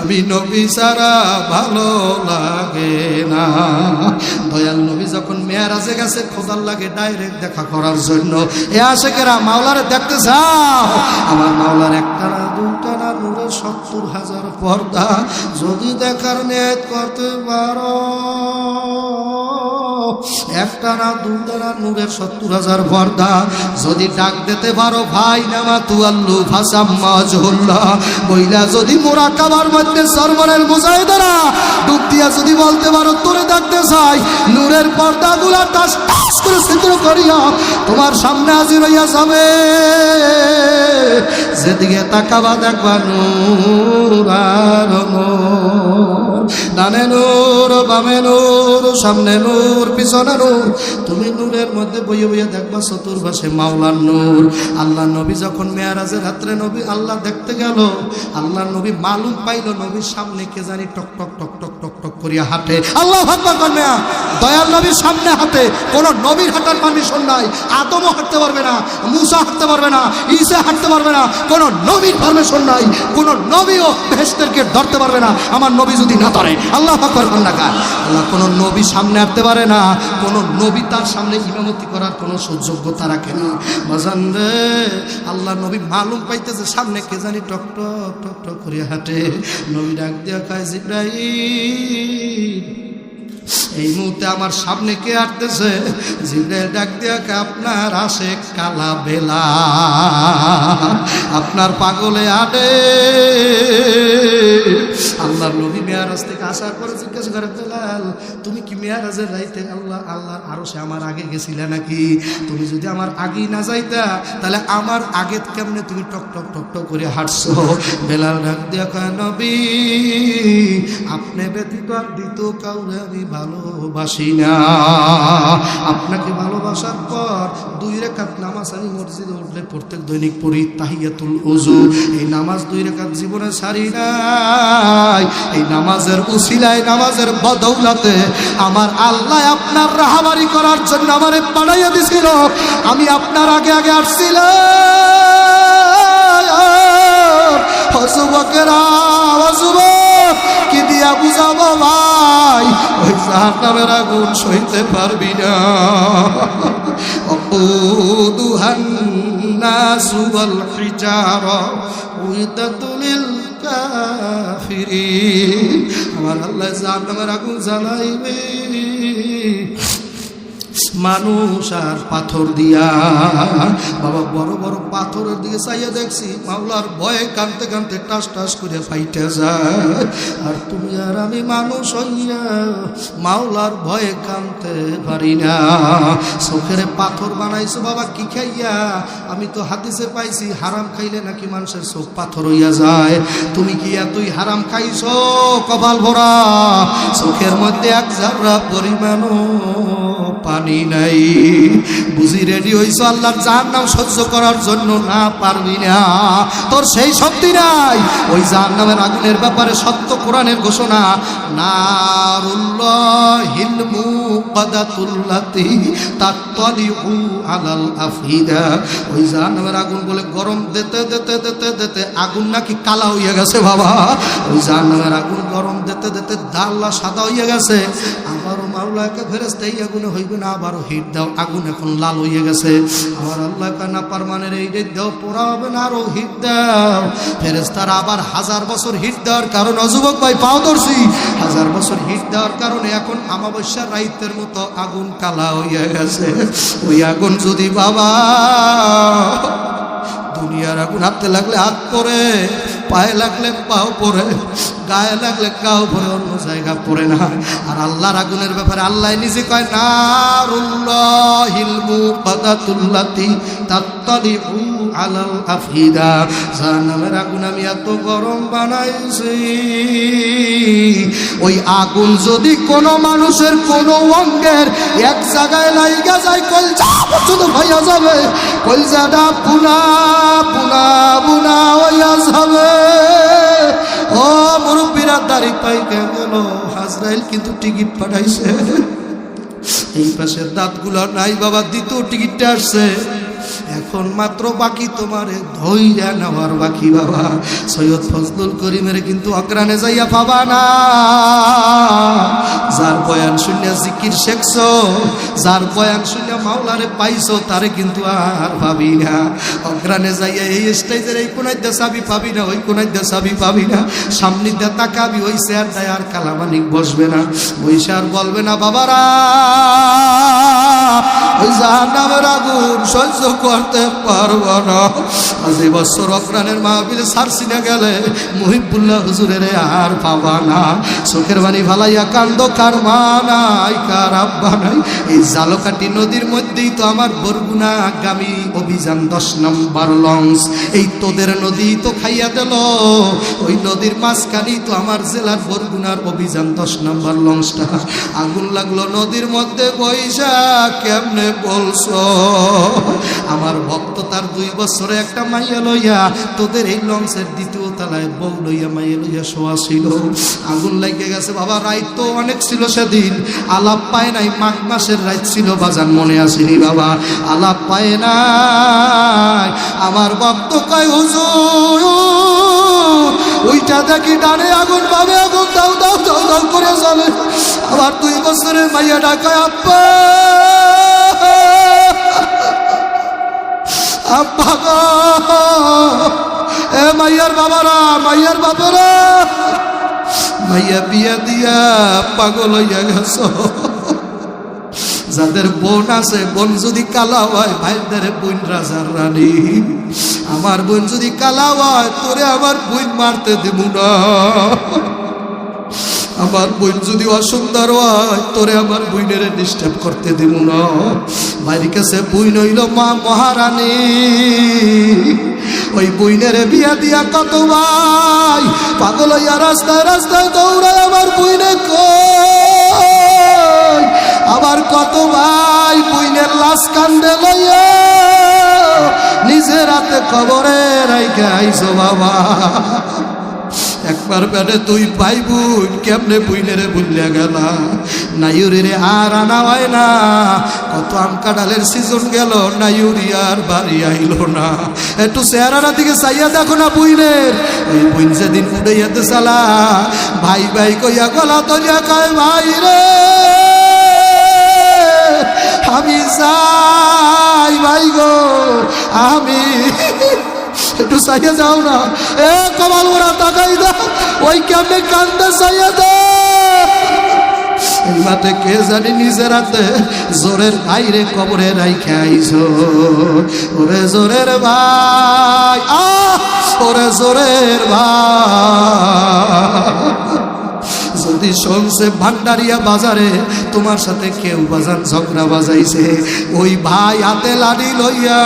আমি নবী ছাড়া ভালো লাগে না। দয়াল নবী যখন মেরাজে গেছে খোদার লাগে ডাইরেক্ট দেখা করার জন্য, এ আশেকেরা মাওলারে দেখতে চাও? আমার মাওলার একটা না দুটা না নূরে 70,000 পর্দা। যদি দেখার নিয়ত করতে পারো, একটা না দুটা না নূরের 70,000 পর্দা। যদি ডাক দিতে পারো ভাই নামাতু আল্লু ফাসাম্মা জহুল্লাহ বইলা, যদি মুরাকাবার মধ্যে সরবরের মুজাহিদারা ডুব দিয়া যদি বলতে পারো তোরে ডাকতে চাই, নূরের পর্দাগুলা টাস টাস করে ছিদ্র করিয়া তোমার সামনে হাজির হইয়া যাবে। যেদিকে তাকাবা দেখবা নূর আর নূর, ডানে নূর বামে নূর, সামনে নূর পিছনে নূর। তুমি নূরের মধ্যে বইয়ে বইয়ে দেখবা চতুর্পাশে মাওলার নূর। আল্লাহ নবী যখন মেরাজের রাত্রে নবী আল্লাহ দেখতে গেল, আল্লাহ নবী মালুম পাইল নবীর সামনে কে জানি টক টক টক টক টক টক করিয়া হাঁটে। আল্লাহু আকবার করবে না, দয়াল নবীর সামনে হাঁটে। কোন নবীর হাঁটার পারমিশন নাই। আদমও হাঁটতে পারবে না, মুসা হাঁটতে পারবে না, ঈসা হাঁটতে পারবে না, কোন নবীর পারমিশন নাই। কোন নবীও বেহেশতেরকে ধরতে পারবে না আমার নবী যদি না ধরে। আল্লাহু আকবার করবে না। আল্লাহ কোন নবী সামনে হাঁটতে পারে না, কোন নবী তার সামনে ইমামতি করার কোন সুযোগ্যতা রাখে না। বাজান রে, আল্লাহ নবী মালুম পাইতেছে সামনে কে জানি টক টক টক টক করিয়া হাঁটে। নবী ডাক দিয়া কয় জিবরাইল, এই মুহূর্তে আমার সামনে কে হাঁটতেছে? জিবরাইল ডাক দিয়া কয় আপনার আশেক কালা বেলা, আপনার পাগলে হাঁটে। আল্লাহর নবী মেরাজ থেকে আসার পরে জিজ্ঞাসা করে, বেলাল তুমি কি মেরাজের রাইতে আল্লাহর আরশে আমার আগে গেছিলে নাকি? তুমি যদি আমার আগেই না যাইতা তাহলে আমার আগে কেমনে তুমি টক টক টক টক করে হাঁটছো? বেলাল ডাক দিয়া কয়, নবী আপনি ব্যতীত আর দ্বিতীয় কাউরে আমি ভালোবাসি না। আপনাকে ভালোবাসার পর 2 রাকাত নামাজ আমি মসজিদে উঠলে প্রত্যেক দৈনিক পড়ি, তাহিয়াতুল ওযু। এই নামাজ 2 রাকাত জীবনে ছাড়ি নাই। এই নামাজের উসিলায়, নামাজের বদৌলতে আমার আল্লাহ আপনার রাহাবারি করার জন্য আমারে পাঠাইয়া দিছিল। আমি আপনার আগে আগে আসছিলাম। যুবকেরা, যুবক কি দিয়া বুঝাবো ভাই? ওই জাহান্নামের আগুন সইতে পারবি না। অকুদুহান নাসু ওয়াল হিজারা উইদাতুল লিল কাফিরিন। আমার আল্লাহ জাহান্নামের আগুন জ্বালাইবে মানুষ আর পাথর দিয়া। বাবা বড় বড় পাথরের দিকে চাইয়া দেখছি মাওলার ভয়ে কানতে কানতে টাস টাস করে ফাইটে যায়। আর তুমি আর আমি মানুষ হইয়া মাওলার ভয়ে কানতে পারি না। চোখের পাথর বানাইছো বাবা কি খাইয়া? আমি তো হাদিসে পাইছি হারাম খাইলে নাকি মানুষের চোখ পাথর হইয়া যায়। তুমি কি তুই হারাম খাইছো কপাল ভরা? চোখের মধ্যে 1 জাররা পরিমাণও পানি নাই। বুঝি রেডি হইছো আল্লাহর জাহান্নাম সহ্য করার জন্য? না, পারবি না, তোর সেই শক্তি নাই। ওই জাহান্নামের আগুনের ব্যাপারে সত্য কোরআনের ঘোষণা, নারুল্লাহিল মুকাদাতুল্লাতি তাত্তালিউ আলাল আফিদা। ওই জাহান্নামের আগুন বলে গরম দিতে দিতে দিতে দিতে আগুন নাকি কালা হইয়া গেছে বাবা। ওই জাহান্নামের আগুন গরম দিতে দিতে দাল্লা সাদা হইয়া গেছে। আবারও মাওলাকে ফেরেশতা এই আগুনে হইবে না, আবারও হিট দাও, আগুন এখন লাল হইয়া গেছে। আমার আল্লাহ কানা পারমানের এই দাও পোড়া হবে না, আরো হিট দাও। ফেরেশতারা আবার 1000 বছর হিট দেওয়ার কারণে, যুবক ভাই পাও ধরছি, 1000 বছর হিট দেওয়ার কারণে এখন আমাবস্যার রাইতের মতো আগুন কালা হইয়া গেছে। ওই আগুন যদি বাবা দুনিয়ার আগুন হাতে লাগলে হাত পরে, পায়ে লাগলে পাও পরে, গায়ে লাগলে গাও পরে, অন্য জায়গা পরে না। আর আল্লাহর আগুনের ব্যাপারে আল্লাহ নিজে কয়, নারুল্লাহিল মুকাদাতুল্লাতি তাত্তালিউ আলাল আফিদা। জাহান্নামের আগুন আমি এত গরম বানাইছি, ওই আগুন যদি কোনো মানুষের কোনো অঙ্গের 1 জায়গায় লাইগা যায়, কলজা পর্যন্ত হইয়া যাবে। কলজাটা পুনা পুনা পুনা হইয়া যাবে। ও মুরব্বীরা, দাড়ি পাইকে গেল, আজরাইল কিন্তু টিকিট পাঠাইছে। এই পাশের দাঁতগুলো নাই বাবা, দ্বিতীয় টিকিটটা আসছে। এখন মাত্র বাকি তোমারে ধইরা নেওয়ার বাকি বাবা। সৈয়দ ফজলুল করিমের কিন্তু অগ্রাণে যাইয়া পাবা না। যার বয়ান শুনিয়া জিকির শেখছো, যার বয়ান শুনিয়া মাওলারে পাইছো, তারে কিন্তু আর পাবি না। অগ্রাণে যাইয়া এই স্টেজের এই কোনায় দেশাবি পাবি না, ওই কোনায় দেশাবি পাবি না। সামনে দিয়ে তাকাবি, ওই চেয়ারটায় আর কালামানিক বসবে না, বইসে আর বলবে না বাবারা ওই জাহান্নামের আগুন সহ্য করতে পারবো না। আজ বছর অগ্রাণের মাহফিলে সারছি না গেলে মুহিবুল্লাহ হুজুরের আর পাবা না। চোখের বাণী ভালাইয়া কান্দ, কার মা নাই কার আব্বা নাই। এই জালকাটি নদীর মধ্যেই তো আমার বরগুনা আগামী অভিযান 10 নম্বর লঞ্চ। এই তোদের নদী তো খাইয়া দিল, ওই নদীর মাঝখানেই তো আমার জেলার বরগুনার অভিযান 10 নম্বর লঞ্চটা। আগুন লাগলো নদীর মধ্যে বৈশা, কেমনে বলছো? আমার ভক্ত তার 2 বছরে একটা মাইয়া লইয়া তোদের এই লঞ্চের 2য় তলায় বউ লইয়া মাইয়া লইয়া শোয়া ছিল। আগুন লাগে গেছে বাবা। রাত তো অনেক ছিল সেদিন, আলাপ পায় নাই। মাঘ মাসের রাত ছিল বাজান, মনে আসেনি বাবা? আলাপ পায় নাই। আমার ভক্ত কয় হুজুর ওইটা দেখি ডানে আগুন, পাবে আগুন, দাও দাও দাও দাও করে চলে। আবার 2 বছরের মাইয়া ডাকায় আব্বা আব্বা গো। এ মাইয়ার বাবারা, মাইয়ার বাবারা, মাইয়া বিয়া দিয়া পাগল হইয়া গেছ। যাদের বোন আছে, বোন যদি কালা হয় ভাইদের বোন রাজার রানী। আমার বোন যদি কালা হয় তোরে আমার বোন মারতে দেব না। আমার বোন যদি অসুন্দর হয় তোরে আমার বোনের ডিস্টার্ব করতে দেব না। বাইরে কাছে বোন হইল মা মহারানী। ওই বইনের বিয়া দিয়া কত ভাই পাগল হইয়া রাস্তায় রাস্তায় দৌড়ায়, আমার বইনে কই। আবার কত ভাই বইনের লাশ কান্দে লইয়া নিজের হাতে কবরে রাইখা আইছো বাবা। একবার পেটে 2 ভাই বোন কেমনে বইনেরে ভুলিয়া গেলা। নাইউরিরে আর আনা হয় না। কত আম কাঁঠালের সিজন গেল, নাইউরি আর বাড়ি আইলো না। একটু চেহারার দিকে চাইয়া দেখো না বইনের। ওই বইন যেদিন উড়াইয়াতে চালা ভাই ভাই কইয়া গলা ধরিয়া কয় ভাই রে আমি যাই ভাই গো আমি। একটু চাইয়া যাও না। এ কমাল ওরা তাকাই দা, ওই কেমনে কান্দে চাইয়া দে। এই মাঠে কে জানি নিজের হাতে জোরের ভাইরে কবরে রাইখা আইছো। ওরে জোরের ভাই, ওরে জোরের ভাই। যদি শুনছে ভান্ডারিয়া বাজারে তোমার সাথে কেউ বাজান ঝগড়া বাজাইছে, ওই ভাই হাতে লাঠি লইয়া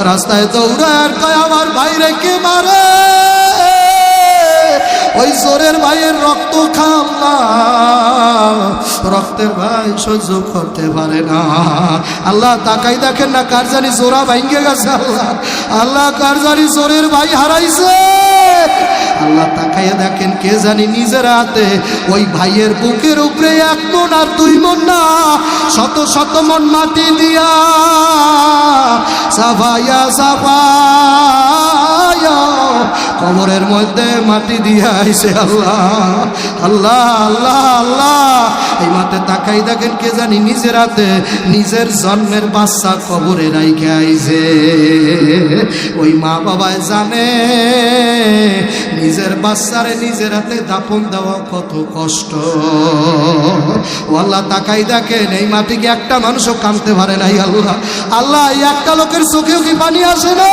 রাস্তায় দৌড়ার কয় আমার ভাইরে কে মারে। ওই জোরের ভাইয়ের রক্ত খাম না, রক্তের ভাই সহ্য করতে পারে না। আল্লাহ তাকাই দেখেন না, কার জানি জোড়া ভাঙ্গে গেছে। আল্লাহ আল্লাহ কার জানি জোরের ভাই হারাইছে। আল্লাহ তাকাইয়া দেখেন কে জানি নিজের হাতে ওই ভাইয়ের বুকের উপরে 1 মণ আর 2 মণ না, শত শত মণ মাটি দিয়া সাফাইয়া সাফাইয়া কবরের মধ্যে মাটি দিয়া আইছে। আল্লাহ আল্লাহ আল্লাহ আল্লাহ। এই মাঠে তাকাই দেখেন কে জানি নিজের হাতে নিজের জন্মের বাচ্চা কবরে রাইখে আইছে। ওই মা বাবায় জানে নিজের বাচ্চারে নিজের হাতে দাফন দেওয়া কত কষ্ট। ও আল্লাহ তাকাই দেখেন এই মাটিকে একটা মানুষও কাঁদতে পারে নাই। আল্লাহ আল্লাহ এই একটা লোকের চোখেও কি পানি আসে না?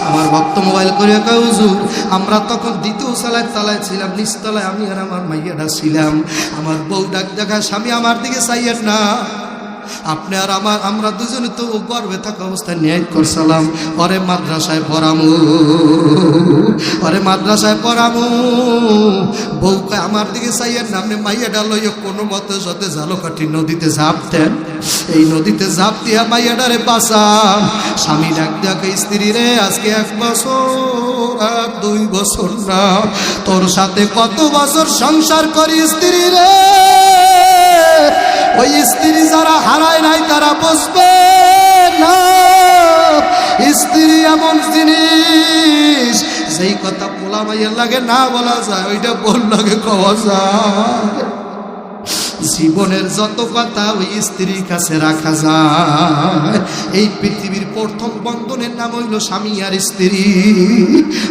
আমার ভক্ত মোবাইল করে কয় হুজুর আমরা তখন 2য় তলায় ছিলাম, নিচতলায় আমি আর আমার মাইয়াটা ছিলাম। আমার বউ ডাক দেখা স্বামী আমার দিকে চাইয়েন না, আপনি আর আমরা দুজনে তো গর্বে থাকা অবস্থায় ন্যায় করছিলাম। ওরে মাদ্রাসায় পড়ামু, ওরে মাদ্রাসায় পড়ামু। বউ কয় আমার দিকে চাইয়েন না, আপনি মাইয়াটা লইয়া কোনো মতে সাথে ঝালকাঠি নদীতে ঝাঁপ দেন। এই নদীতে ঝাঁপ দিয়া মাইয়াটারে বাঁচান। স্বামী ডাক দেখে স্ত্রী রে আজকে 1 বছর আর 2 বছর না, তোর সাথে কত বছর সংসার করি স্ত্রী রে। ওই স্ত্রী যারা হারায় নাই তারা বুঝবে না স্ত্রী এমন জিনিস যেই কথা পোলা মাইয়ের লাগে না বলা যায় ওইটা বোন লাগে কওয়া যায়। জীবনের যত কথা ওই স্ত্রীর কাছে রাখা যায়। এই পৃথিবীর প্রথম বন্ধনের নাম হইল স্বামী আর স্ত্রী।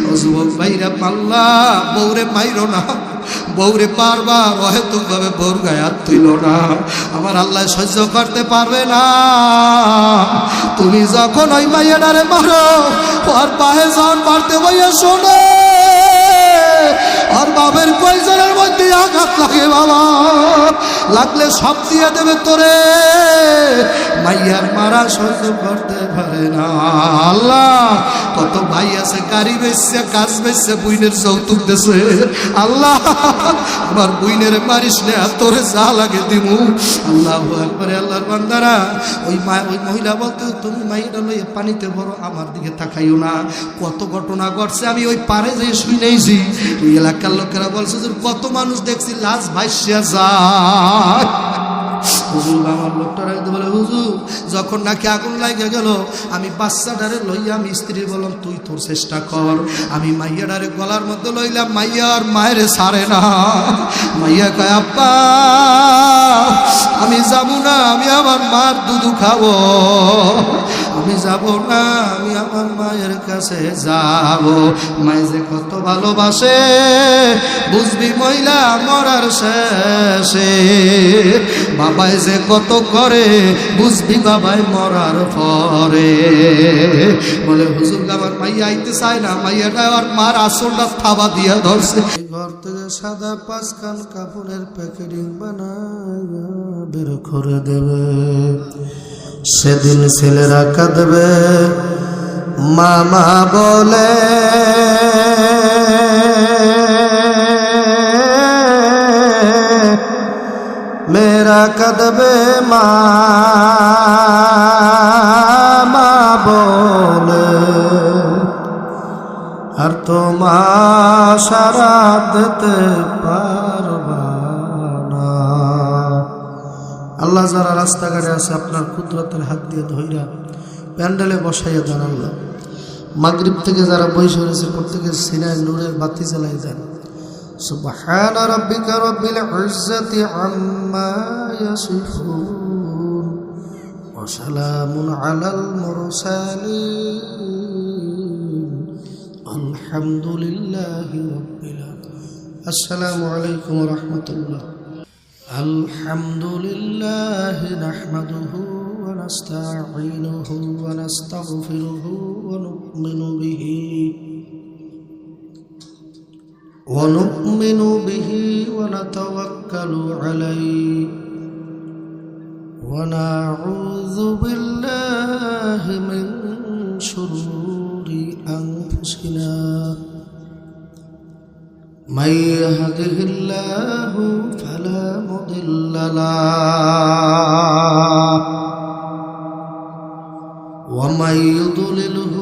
ও যুবক ভাইরা, পাল্লা বউরে মাইরো না, বউরে বারবার অহেতুক ভাবে বউর গায়ে হাত তুইল না, আমার আল্লাহ সহ্য করতে পারবে না। তুমি যখন ওই মাইয়াটারে মারো, ওর পায়ে যখন মারতে বইয়া শোনো, আর বাপের কয়জনের মধ্যে আঘাত লাগে বাবা, লাগলে সব দিয়ে দেবে তোরে। মাইয়ার মারা সহ্য করতে পারে না। আল্লাহ, কত ভাই আছে গাড়ি বেচছে, কাজ বেচছে, বুইনের যৌতুক দেছে। আল্লাহ, আমার বুইনের মারিস না, তোরে যা লাগে দিমু। আল্লাহু আকবার। আল্লাহর বান্দারা, ওই মহিলা বলতে, তুমি মাইয়াটা লইয়া পানিতে ভরো, আমার দিকে তাকাইও না। কত ঘটনা ঘটছে আমি ওই পারে যে শুনেছি। ওই এলাকার লোকেরা বলছে যে কত মানুষ দেখছি লাশ ভাইসা যায়। হুজুর, আমার লোকটা রাখতে বলে, হুজুর যখন নাকি আগুন লাগে গেল, আমি বাচ্চাটারে লইয়া আমি স্ত্রী বললাম তুই তোর চেষ্টা কর। আমি মাইয়াডারে গলার মধ্যে লইলাম, মাইয়ার মায়ের ছাড়ে না। মাইয়া কয়, আব্বা আমি যাবো না, আমি আমার মার দুধ খাবো, আমি যাব না, আমি আমার মায়ের কাছে যাব। মায়ে যে কত ভালোবাসে বুঝবি মহিলা মরার শেষে, বাবাই যে কত করে বুঝবি বাবাই মরার পরে। বলে, হুজুর আমার মাইয়া আইতে চায় না, মাইয়াটা আর মার আসলটা থাবা দিয়া ধরছে। ঘর থেকে সাদা 5 খান কাপড়ের প্যাকেটিং বানায়া বের করে দেবে। সেদিন ছেলেরা কাঁদবে, মামা বলে মেয়েরা কাঁদবে, মামা বলে, আর তোমার সারা দিতে পারবা না। আল্লাহ যারা রাস্তাঘাটে আছে আপনার কুদরতের হাত দিয়ে ধইরা প্যান্ডেলে বসাইয়া দেন। আল্লাহ মাগরিব থেকে যারা বসে রয়েছে প্রত্যেকের সিনায় নূরের বাতি জ্বালাই দেন। সুবহান রাব্বিকা রাব্বিল ইজ্জাতি আম্মা ইয়াসিফুন ওয়া সালামুন আলাল মুরসালিন আলহামদুলিল্লাহি রাব্বিল আলামিন। আসসালামু আলাইকুম ওয়া রাহমাতুল্লাহ। আলহামদুলিল্লাহি নাহমাদুহু ওয়া নাস্তাঈনুহু ওয়া নাস্তাগফিরুহু ওয়া নু'মিনু বিহি ওয়া নাতাওয়াক্কালু আলাইহি ওয়া নাউযু বিল্লাহি মিন শুরুরি আনফুসিনা। من يهده الله فلا مضل له ومن يضلله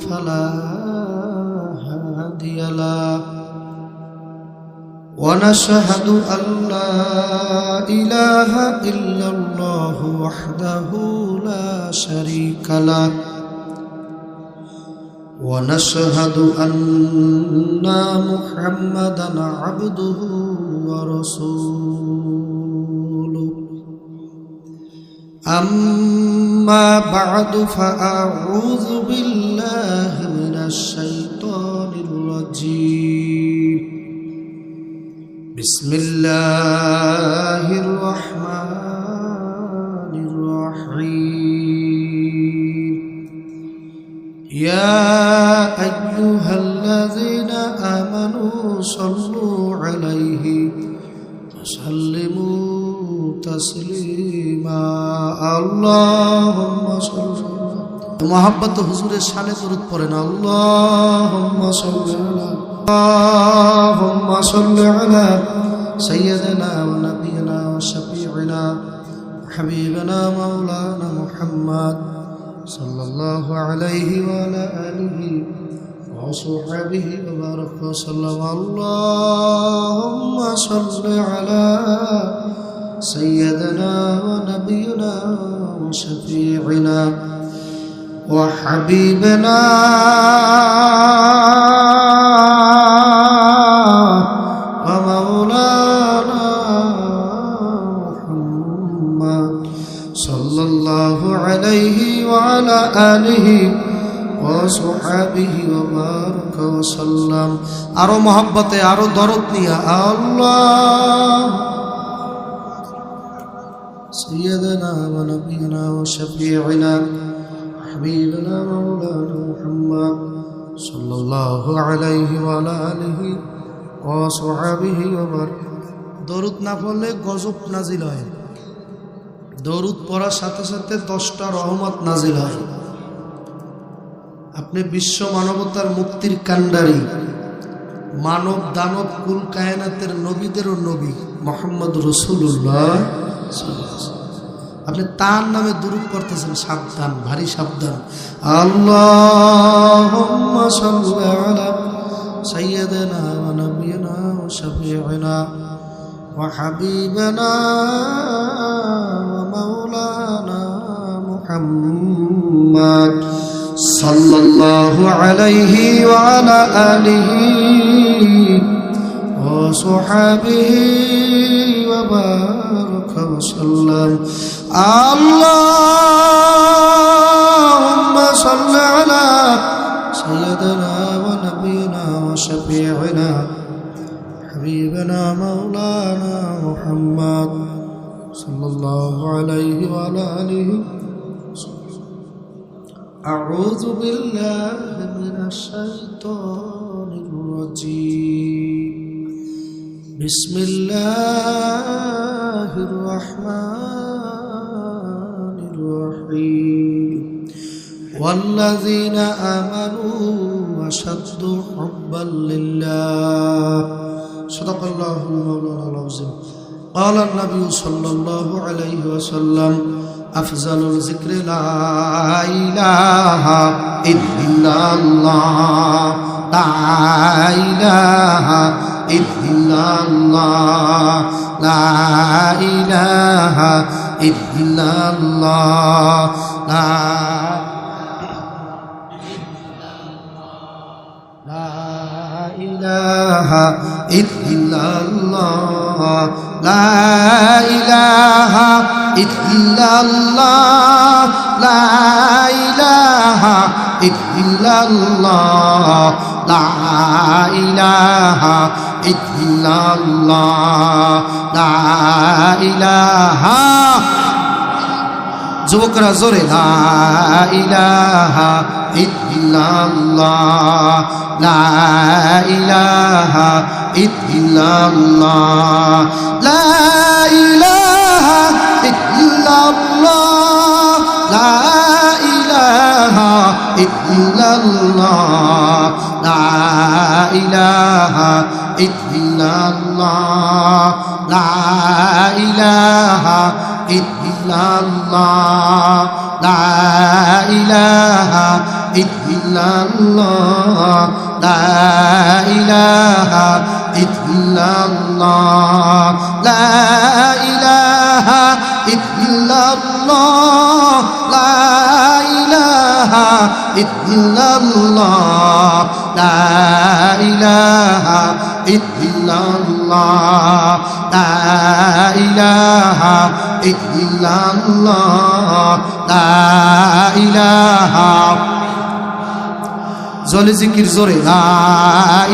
فلا هادي له ونشهد أن لا إله إلا الله وحده لا شريك له ونشهد أن محمدًا عبده ورسوله أما بعد فأعوذ بالله من الشيطان الرجيم بسم الله الرحمن الرحيم يا أيها الذين آمنوا صلوا عليه وسلموا تسليما اللهم صل محبت حضور শানে দরুদ পড়েন اللهم صل على سيدنا ونبينا وشفيعنا حبيبنا مولانا محمد صلى الله عليه وعلى آله وصحبه وبارك وسلم اللهم صل على سيدنا ونبينا وشفيعنا وحبيبنا ومولانا محمد صلى الله عليه وعلى آله وصحبه وبارك وسلم আরো মহব্বতে আরো দরদ নিয়া আল্লাহ سيدنا ونبينا وشفيعنا حبيبنا مولانا محمد صلى الله عليه وعلى آله وصحبه وبارك দরুদ না পড়লে গজব নাজিল হয় দরুদ পড়ার সাথে সাথে 10টা রহমত নাজিল হয় আপনি বিশ্ব মানবতার মুক্তির কান্ডারি মানব দানব কুল কায়নাতের নবীদেরও নবী মুহাম্মদ রাসূলুল্লাহ আপনি তার নামে দুরূদ পড়তেছেন সাবধান ভারী সাবধান আল্লাহুম্মা সাল্লি আলা সাইয়্যিদিনা ওয়া নাবিয়িনা ওয়া শাফিঈনা ওয়া হাবিবানা ওয়া মাওলানা মুহাম্মদ সাল্লাল্লাহু আলাইহি ওয়া আলা আলিহি ওয়া সাহবিহি ওয়া বারাকা ওয়া সাল্লাম আল্লাহুম্মা সাল্লি আলা সাইয়্যিদিনা ওয়া নাবিয়িনা ওয়া শাফিঈনা হাবিবানা মাওলানা মুহাম্মদ সাল্লাল্লাহু আলাইহি ওয়া আলা আলিহি أعوذ بالله من الشيطان الرجيم بسم الله الرحمن الرحيم والذين آمنوا أشد حبا لله صدق الله مولانا العظيم قال النبي صلى الله عليه وسلم أفضل الذكر لا إله إلا الله لا إله إلا الله لا إله إلا الله لا إله إلا الله لا إله إلا الله لا إله إلا الله لا إله إلا الله لا إله যুবকরা জোরে লা ইলাহা ইল্লাল্লাহ লা ইলাহা ইল্লাল্লাহ লা ইলাহা ইল্লাল্লাহ লা ইলাহা ইল্লাল্লাহ লা ইলাহা ইল্লাল্লাহ লা ইলাহা ইল্লাল্লাহ লা ইলাহা ইল্লাল্লাহ লা ইলাহা ইল্লাল্লাহ লা ইলাহা ইল্লাল্লাহ লা ইলাহা ইল্লাল্লাহ লা ইলাহা ইল্লাল্লাহ লা ইলাহা ইল্লাল্লাহ লা ইলাহা জলে জিকির জোরে লা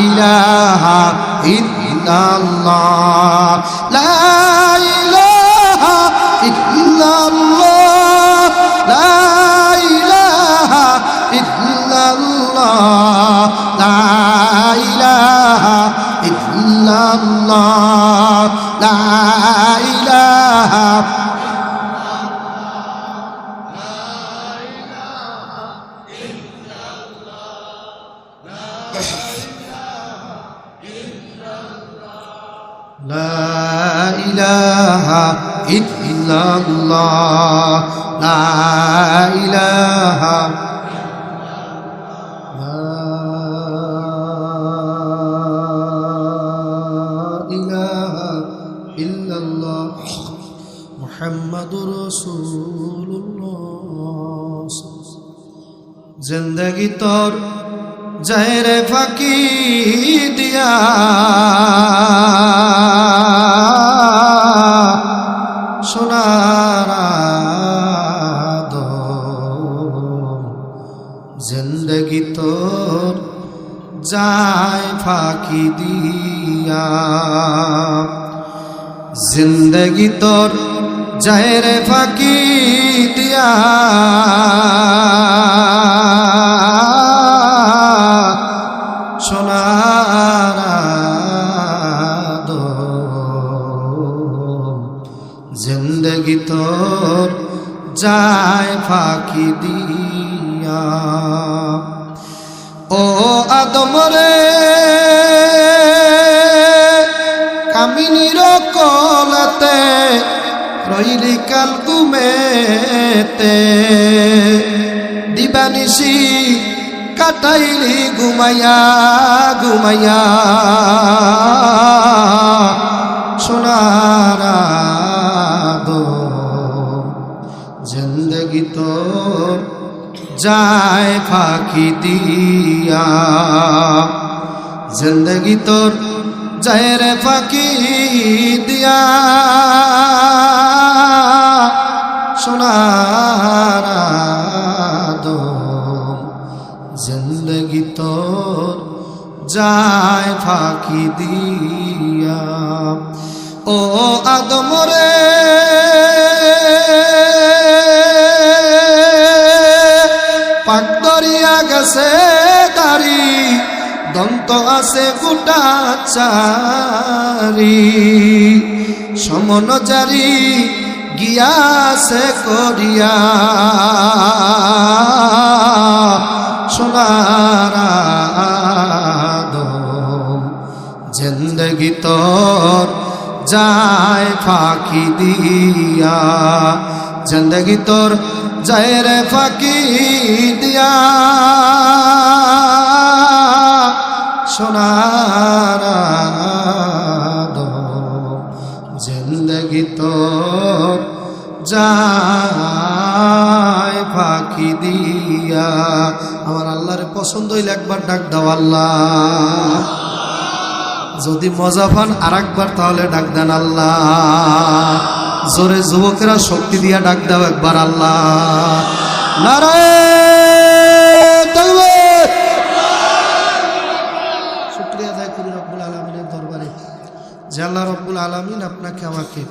ইলাহা ইল্লাল্লাহ লা ইলাহা ইল্লাল্লাহ লা ইলাহা ইল্লাল্লাহ লা ইলাহা ইল্লাল্লাহ লা ইলাহা لا إله إلا الله لا إله إلا الله মুহাম্মাদুর রাসূলুল্লাহ। জিন্দগি তোর যায় রে ফাঁকি দিয়া, সোনার আদম। জিন্দগি তোর যায় ফাঁকি দিয়া, জিন্দগি তোর যায় রে ফাঁকি দিয়া, সোনার আদম। জিন্দগি তোর যায় ফাঁকি দিয়া। ও আদম রে কামিনীর কলাতে রইলি কাল ঘুমেতে, দিবানিশি কাটাইলি ঘুমাইয়া ঘুমাইয়া, সোনার আদম। জিন্দগি তোর যায় ফাঁকি দিয়া, জিন্দগি তোর যায় রে ফাঁকি দিয়া, সোনার আদম। জিন্দগি তোর যায় ফাঁকি দিয়া। ও আদম রে পাক দরিয়া গেছে দাড়ি, দন্ত আছে গোটা চারি, সমন জারি গিয়াছে করিয়া, সোনার আদম। জিন্দগি তোর যায় ফাঁকি দিয়া, জিন্দগি তোর যায় রে ফাঁকি দিয়া, সোনার আদম। জিন্দগি তোর যায় ফাঁকি দিয়া। আমার আল্লাহর পছন্দ হইলে একবার ডাক দাও আল্লাহ। যদি মজা পান আর একবার তাহলে ডাক দেন আল্লাহ। জোরে যুবকেরা শক্তি দিয়া ডাক দাও একবার আল্লাহ। নারায়ণ তাকবীর। শুকরিয়া আদায় করি রব্বুল আলামিনের দরবারে যে আল্লাহ রব্বুল আলামিন আপনাকে আমাকে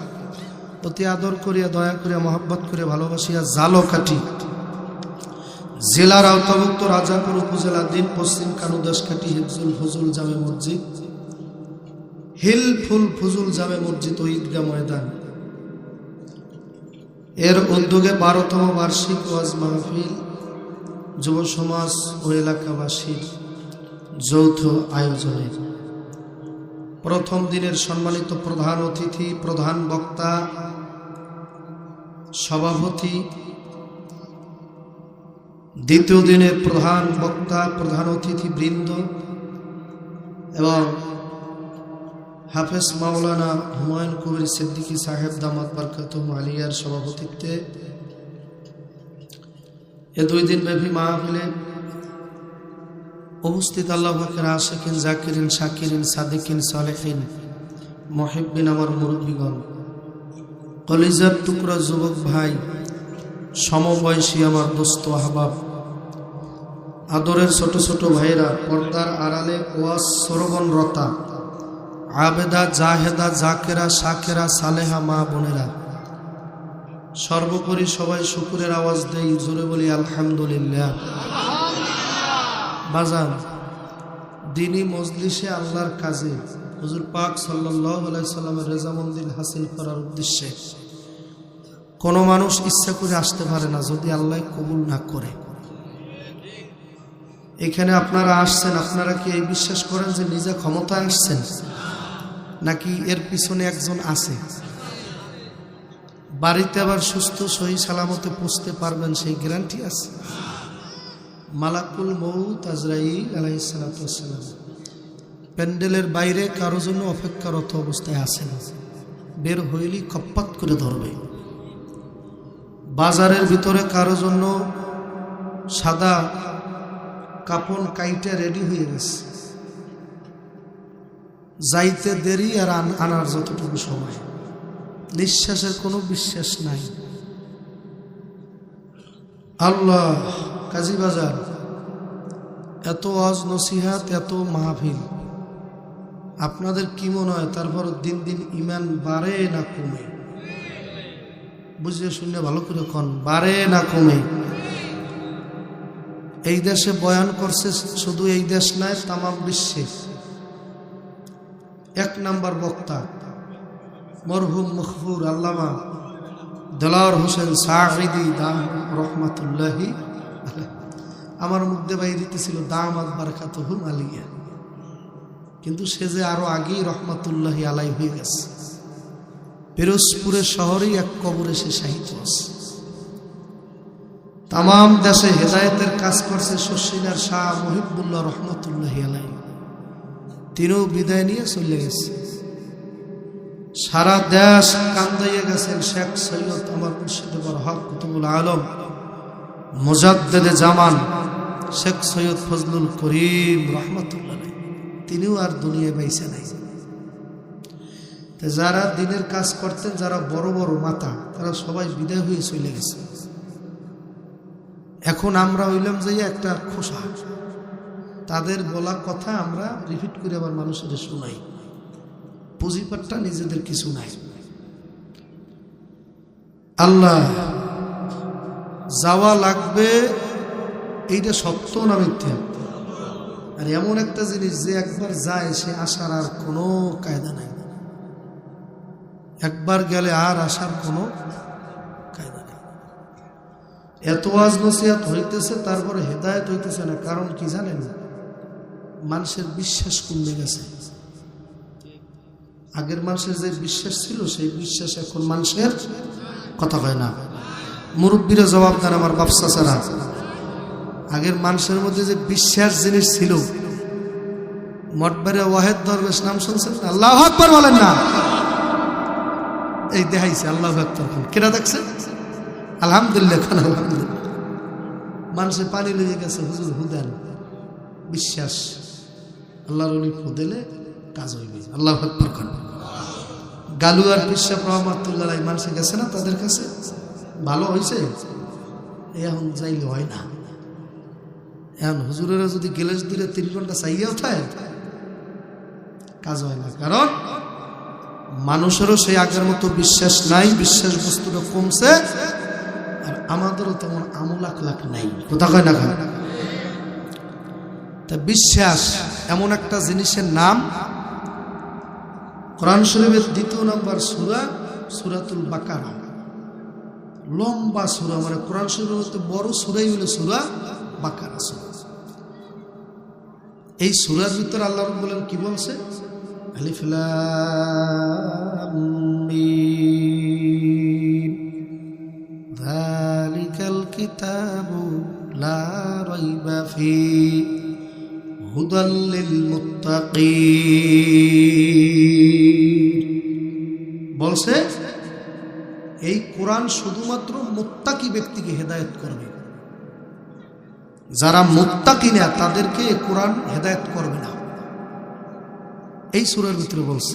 অতি আদর করিয়া দয়া করিয়া মহব্বত করে ভালোবাসিয়া জালকাঠি জেলার আওতাভুক্ত রাজাপুর উপজেলা দিন পশ্চিম কানুদাসকাঠি হিফজুল ফজুল জামে মসজিদ, হিলফুল ফজুল জামে মসজিদ ও ঈদগাহ ময়দান এর উদ্যোগে 12তম বার্ষিক ওয়াজ মাহফিল যুব সমাজ ও এলাকাবাসীর যৌথ আয়োজনে প্রথম দিনের সম্মানিত প্রধান অতিথি, প্রধান বক্তা, সভাপতি, দ্বিতীয় দিনের প্রধান বক্তা, প্রধান অতিথি বৃন্দ এবং হাফেজ মাওলানা হুমায়ুন কবির সিদ্দিকী সাহেব দামাত বারকাতুহু আলিয়ার সভাপতিত্বে এ 2 দিন ব্যাপী মাহফিলে উপস্থিত আল্লাহ পাকের আশিকিন, জাকিরিন, শাকিরিন, সাদিকিন, সালেহিন, মুহিব্বিন, আমার মুরব্বিগণ, কলিজার টুকরা যুবক ভাই, সমবয়সী আমার দোস্ত আহবাব, আদরের ছোট ছোট ভাইরা, পর্দার আড়ালে ওয়াজ শ্রবণরতা আবেদা, জাহেদা, জাকেরা, শাকেরা, সালেহা মা বোনেরা, সর্বোপরি সবাই শুকুরের আওয়াজ দেই, জোরে বলি আলহামদুলিল্লাহ। বাজান, দিনী মজলিসে আল্লাহর কাজে হুজুর পাক সাল্লাল্লাহু আলাইহি সাল্লামের রেজামন্দিল হাসিল করার উদ্দেশ্যে কোনো মানুষ ইচ্ছা করে আসতে পারে না যদি আল্লাহ কবুল না করে। এখানে আপনারা আসছেন, আপনারা কি এই বিশ্বাস করেন যে নিজে ক্ষমতায় আসছেন, নাকি এর পিছনে একজন আছে? বাড়িতে আবার সুস্থ সহি সালামতে পৌঁছতে পারবেন সেই গ্যারান্টি আছে? মালাকুল মউত আজরাইল আলাইহিস সালাতু ওয়াস সালাম প্যান্ডেলের বাইরে কারো জন্য অপেক্ষারত অবস্থায় আছেন, বের হইলি কপ্পাত করে ধরবে। বাজারের ভিতরে কারো জন্য সাদা কাপন কাইটে রেডি হয়ে গেছে, যাইতে দেরি আর আনার যতটুকু সময়, নিঃশ্বাসের কোনো বিশ্বাস নাই। আল্লাহ, কাজী বাজার, এত ওয়াজ নসিহাত, এত মাহফিল, আপনাদের কি মনে হয় তারপর দিন দিন ইমান বাড়ে না কমে? বুঝে শুনে ভালো করে কোন, বাড়ে না কমে? এই দেশে বয়ান করছে, শুধু এই দেশ নয়, তামাম বিশ্বে এক নাম্বার বক্তা মরহুম মখফুর আল্লামা দেলাওয়ার হোসেন সাঈদী দাম রহমাতুল্লাহি আলাইহি। আমার মধ্যে বাই দিতেছিল দামাত বারাকাতুহুম আলিয়া, কিন্তু সে যে আরো আগেই রহমাতুল্লাহি আলাই হয়ে গেছে। পিরোজপুরের শহরেই এক কবরে সে শাহিদ আছে। তামাম দেশে হেদায়েতের কাজ করছে শশীনার শাহ মুহিবুল্লাহ রহমাতুল্লাহি আলাই, তিনিও বিদায় নিয়ে চলে গেছে। সারা দেশ কান্দাইয়া গেছেন শেখ সৈয়দ আমার মুর্শিদে বরহক কুতুবুল আলম মুজাদ্দেদে জামান শেখ সৈয়দ ফজলুল করিম রহমাতুল্লাহ, তিনিও আর দুনিয়ায় বাইসে নাই। যারা দিনের কাজ করতেন, যারা বড় বড় মাথা, তারা সবাই বিদায় হয়ে চলে গেছে। এখন আমরা হইলাম যে একটা খোসা, তাদের বলা কথা আমরা রিপিট করে আবার মানুষের শোনাই, পুঁজিপাটটা নিজেদের কিছু নাই। আল্লাহ, যাওয়া লাগবে, এইটা সত্য না মিথ্যা? আর এমন একটা জিনিস যে একবার যায় সে আসার আর কোনো কায়দা নাই, একবার গেলে আর আসার কোনো কায়দা নেই। এত ওয়াজ নসিহত হইতেছে, তারপরে হেদায়েত হইতেছে না। কারণ কি জানেন? মানুষের বিশ্বাস কমে গেছে। আগের মানুষের যে বিশ্বাস ছিল, সেই বিশ্বাস এখন মানুষের কথা হয় না। মুরব্বীরা জবাব দেন, আমার বাপসা ছাড়া। আগের মানুষের মধ্যে যে বিশ্বাস জিনিস ছিল, মঠবাড়িয়া ওয়াহেদ দরবেশ নাম শুনছেন? আল্লাহু আকবার বলেন না? এই দেখাইছে আল্লাহু আকবার, কেটা দেখছে? আলহামদুলিল্লাহ খান, আলহামদুলিল্লাহ। মানুষের পানি লেগে গেছে, হুজুর হুদেন, বিশ্বাস আল্লাহর ওলি ফুদেলে কাজ হইবে। আল্লাহু আকবার খান। গালুয়ার পিসা রহমাতুল্লাহ মানুষে গেছে না তাদের কাছে, ভালো হয়েছে, এখন যাইলে হয় না। এখন হুজুরেরা যদি গেলেস দিলে 3 ঘন্টা চাইয়াও থাকে, কাজ হয় না। কারণ মানুষেরও সেই আগের মতো বিশ্বাস নাই, বিশ্বাস বস্তুটা কমছে, আর আমাদেরও তেমন আমল আখলাক নাই। কোথা কয় না? তা বিশ্বাস এমন একটা জিনিসের নাম, কোরআন শরীফের 2 নম্বর সূরা সূরাতুল বাকারা, লম্বা সূরা, মানে কোরআন শরীফের মধ্যে বড় সূরাই হলো সূরা বাকারা সূরা। এই সূরার ভিতর আল্লাহ বলেন কি বলছে? আলিফ লাম মিম যালিকাল কিতাবু লা রাইবা ফীহি হুদাল লিল মুত্তাকিন। বলছে এই কোরআন শুধুমাত্র মুত্তাকি ব্যক্তিকে হেদায়েত করবে, যারা মুত্তাকি না তাদেরকে এই কোরআন হেদায়েত করবে না। এই সূরার ভিতরে বলছে।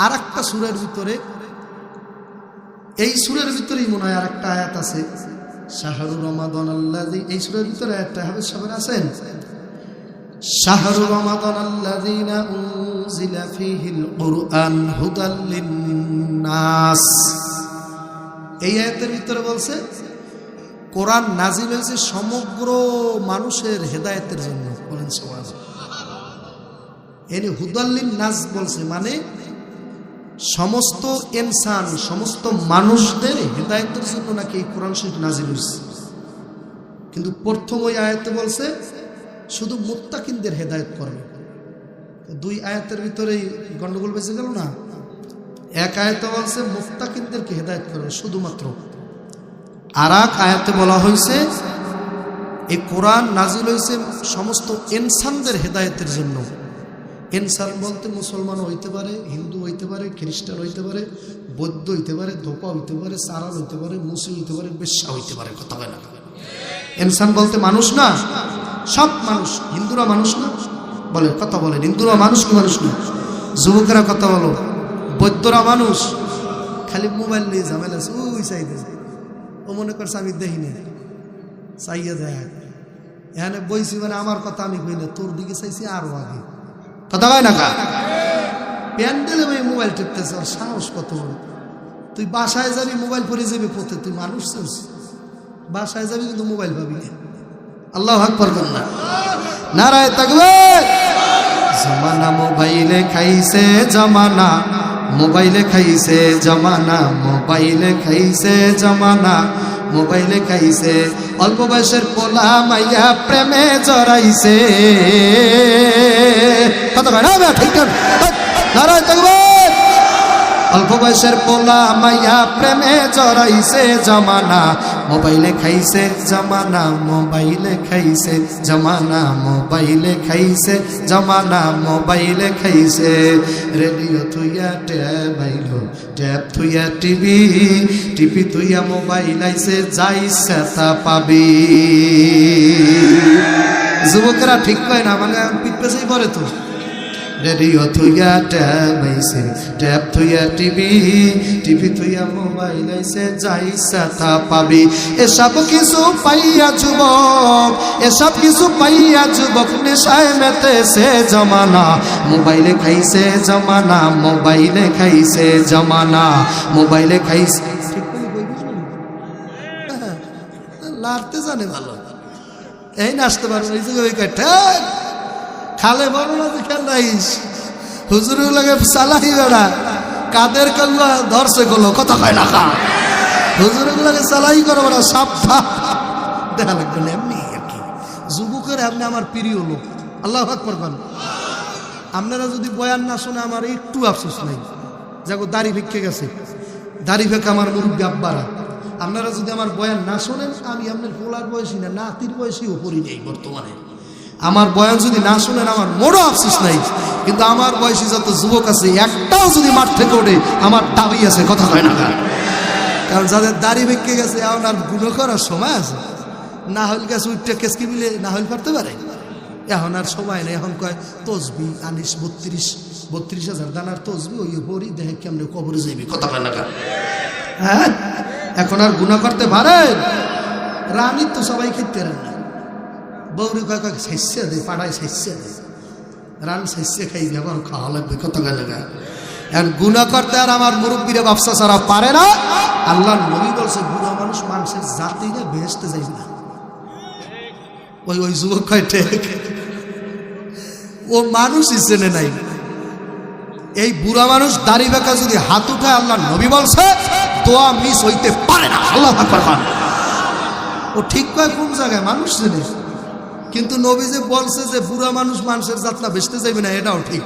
আর একটা সূরার ভিতরে, এই সূরার ভিতরেই মনে হয় আর একটা আয়াত আছে, শাহরু রমাদান আল্লাযী, এই সূরার ভিতরে একটা হাদিস সবার আছেন, শাহরু রমাদান আল্লাযীনা উনজিলা ফীহিল কুরআন হুদাল লিন-নাস। এই আয়াতের ভিতরে বলছে কোরআন নাজিল হয়েছে সমগ্র মানুষের হেদায়েতের জন্য। বলেন সুবহানাল্লাহ। এনে হুদাল লিন-নাস বলছে, মানে সমস্ত ইনসান, সমস্ত মানুষদের হেদায়েতের জন্য নাকি এই কোরআন শরীফ নাজিল হয়েছে। কিন্তু প্রথম ওই আয়াতে বলছে শুধু মুত্তাকিনদের হেদায়েত করবে। 2 আয়াতের ভিতরেই গন্ডগোল বেঁচে গেল না? এক আয়াতে বলছে মুত্তাকিনদেরকে হেদায়েত করবে শুধুমাত্র, আর এক আয়াতে বলা হয়েছে এই কোরআন নাজিল হয়েছে সমস্ত ইনসানদের হেদায়েতের জন্য। ইনসান বলতে মুসলমান হইতে পারে, হিন্দু হইতে পারে, খ্রিস্টান হইতে পারে, বৌদ্ধ হইতে পারে, ধোপা হইতে পারে, সারাল হইতে পারে, মুসি হইতে পারে, বেশ্যা হইতে পারে, কথা হয় না। ইনসান বলতে মানুষ না, সব মানুষ। হিন্দুরা মানুষ না বলে, কথা বলেন, হিন্দুরা মানুষ কি মানুষ না? যুবকেরা কথা বলো, বৌদ্ধরা মানুষ। খালি মোবাইল নিয়ে ঝামেলা আছে, ওই চাইতে ও মনে করছে আমি দেখিনি, চাইয়া দেখ এখানে বইছি মানে আমার কথা আমি কই না, তোর দিকে চাইছি আরো আগে, কথা হয় না। প্যান্ডেলে ভাই মোবাইল টিপতেছে, আর সাহস কত বড়! তুই বাসায় যাবি মোবাইল পরে যাবি পথে, তুই মানুষ চাস? বাসায় যাবি কিন্তু মোবাইল পাবি না। আল্লাহু আকবার কর না, নারায়ে তাকবীর। জামানা মোবাইলে খাইছে জামানা, মোবাইলে খাইছে জামানা, মোবাইলে খাইছে জামানা, মোবাইলে খাইছে। অল্প বয়সের পোলা মাইয়া প্রেমে জড়াইছে, কথা কয় না? ঠিক নারায়ে তাকবীর। অল্প বয়সের পোলা মাইয়া প্রেমে জড়াইছে জামানা, মোবাইলে খাইছে জামানা, মোবাইলে খাইছে জামানা, মোবাইলে খাইছে জামানা, মোবাইলে খাইছে। রেডিও থুইয়া ট্যাব আইলো, ট্যাব থুইয়া টিভি, টিভি থুইয়া মোবাইল আইছে, যাইছে তা পাবি। যুবকেরা ঠিক কয় না, মানে পিঠপেছেই পড়ে তো। রেডিও থুইয়া ট্যাব আইছে, ট্যাব থুইয়া টিভি, টিভি থুইয়া মোবাইল আইছে, যাইছে তা পাবি। এসব কিছু পাইয়া যুবক, এসব কিছু পাইয়া যুবক নেশায় মেতেছে জামানা, মোবাইলে খাইছে জামানা, মোবাইলে খাইছে জামানা, মোবাইলে খাইছে। লাড়তে জানে ভালো, এই নাচতে পারবো, এই যে ওই কাঠা খালে বড় না যে খেল রাইস হুজুর লাগে চালাই বেড়া, কাদের কাল্লা ধরছে গলো, কথা কয় না। হুজুর লাগে চালাই করো বেড়া, সাপ দেখা লাগবে না। এমনি আর কি যুবকের এমনি আমার প্রিয় লোক। আল্লাহু আকবার বলেন। আপনারা যদি বয়ান না শুনে আমার একটু আফসোস নাই, যাগো দাড়ি ভিক্ষে গেছে, দাড়ি ভেখে আমার মুরব্বী আব্বারা। আপনারা যদি আমার বয়ান না শোনেন, আমি আপনার পোলার বয়সী না, নাতির বয়সীও পড়ি নেই বর্তমানে। আমার বয়ান যদি না শুনেন আমার মোড়ো আফসোস নাই, কিন্তু আমার বয়সী যত যুবক আছে একটাও যদি মাঠ থেকে ওঠে আমার দাবি আছে, কথা হয় না। কারণ যাদের দাড়ি বেঁকে গেছে এখন আর গুলো করার সময় আছে, না হইল গেছে উঠতে কেসকি মিলে না হইল পারতে পারে, এখন আর সময় নেই। এখন কয় তসবি আনিস 32,000 দানার তসবি, ওই পরি দেখে কেমনে কবরে যাইবি, কথা হয় না। হ্যাঁ, এখন আর গুণা করতে পারেন? রানী তো সবাই খেতে রান না, বৌরি কয়েক শস্য দেয়, পাড়ায় শস্য দেয়, রান শস্য খাই ব্যবহার খাওয়া লাগবে, কত লাগা। এখন গুণা করতে আর আমার মুরব্বীরা ব্যবসা ছাড়া পারে না। আল্লাহ নবী বলছে বুড়া মানুষ মানুষের জাতি না বেহেশতে যাইবে না। ওই যুবক কয় ঠিক, ও মানুষই চেনে নাই। এই বুড়া মানুষ দাড়ি বেঁকা যদি হাত উঠায়, আল্লাহ নবী বলছে দোয়া মিস হইতে পারে না। আল্লাহু আকবার। ও ঠিক কয় কোন জায়গায়, মানুষ চেনে। কিন্তু নবী যে বলছে যে বুড়া মানুষ মানুষের যাত্রা বেসতে যাইবে না, এটাও ঠিক।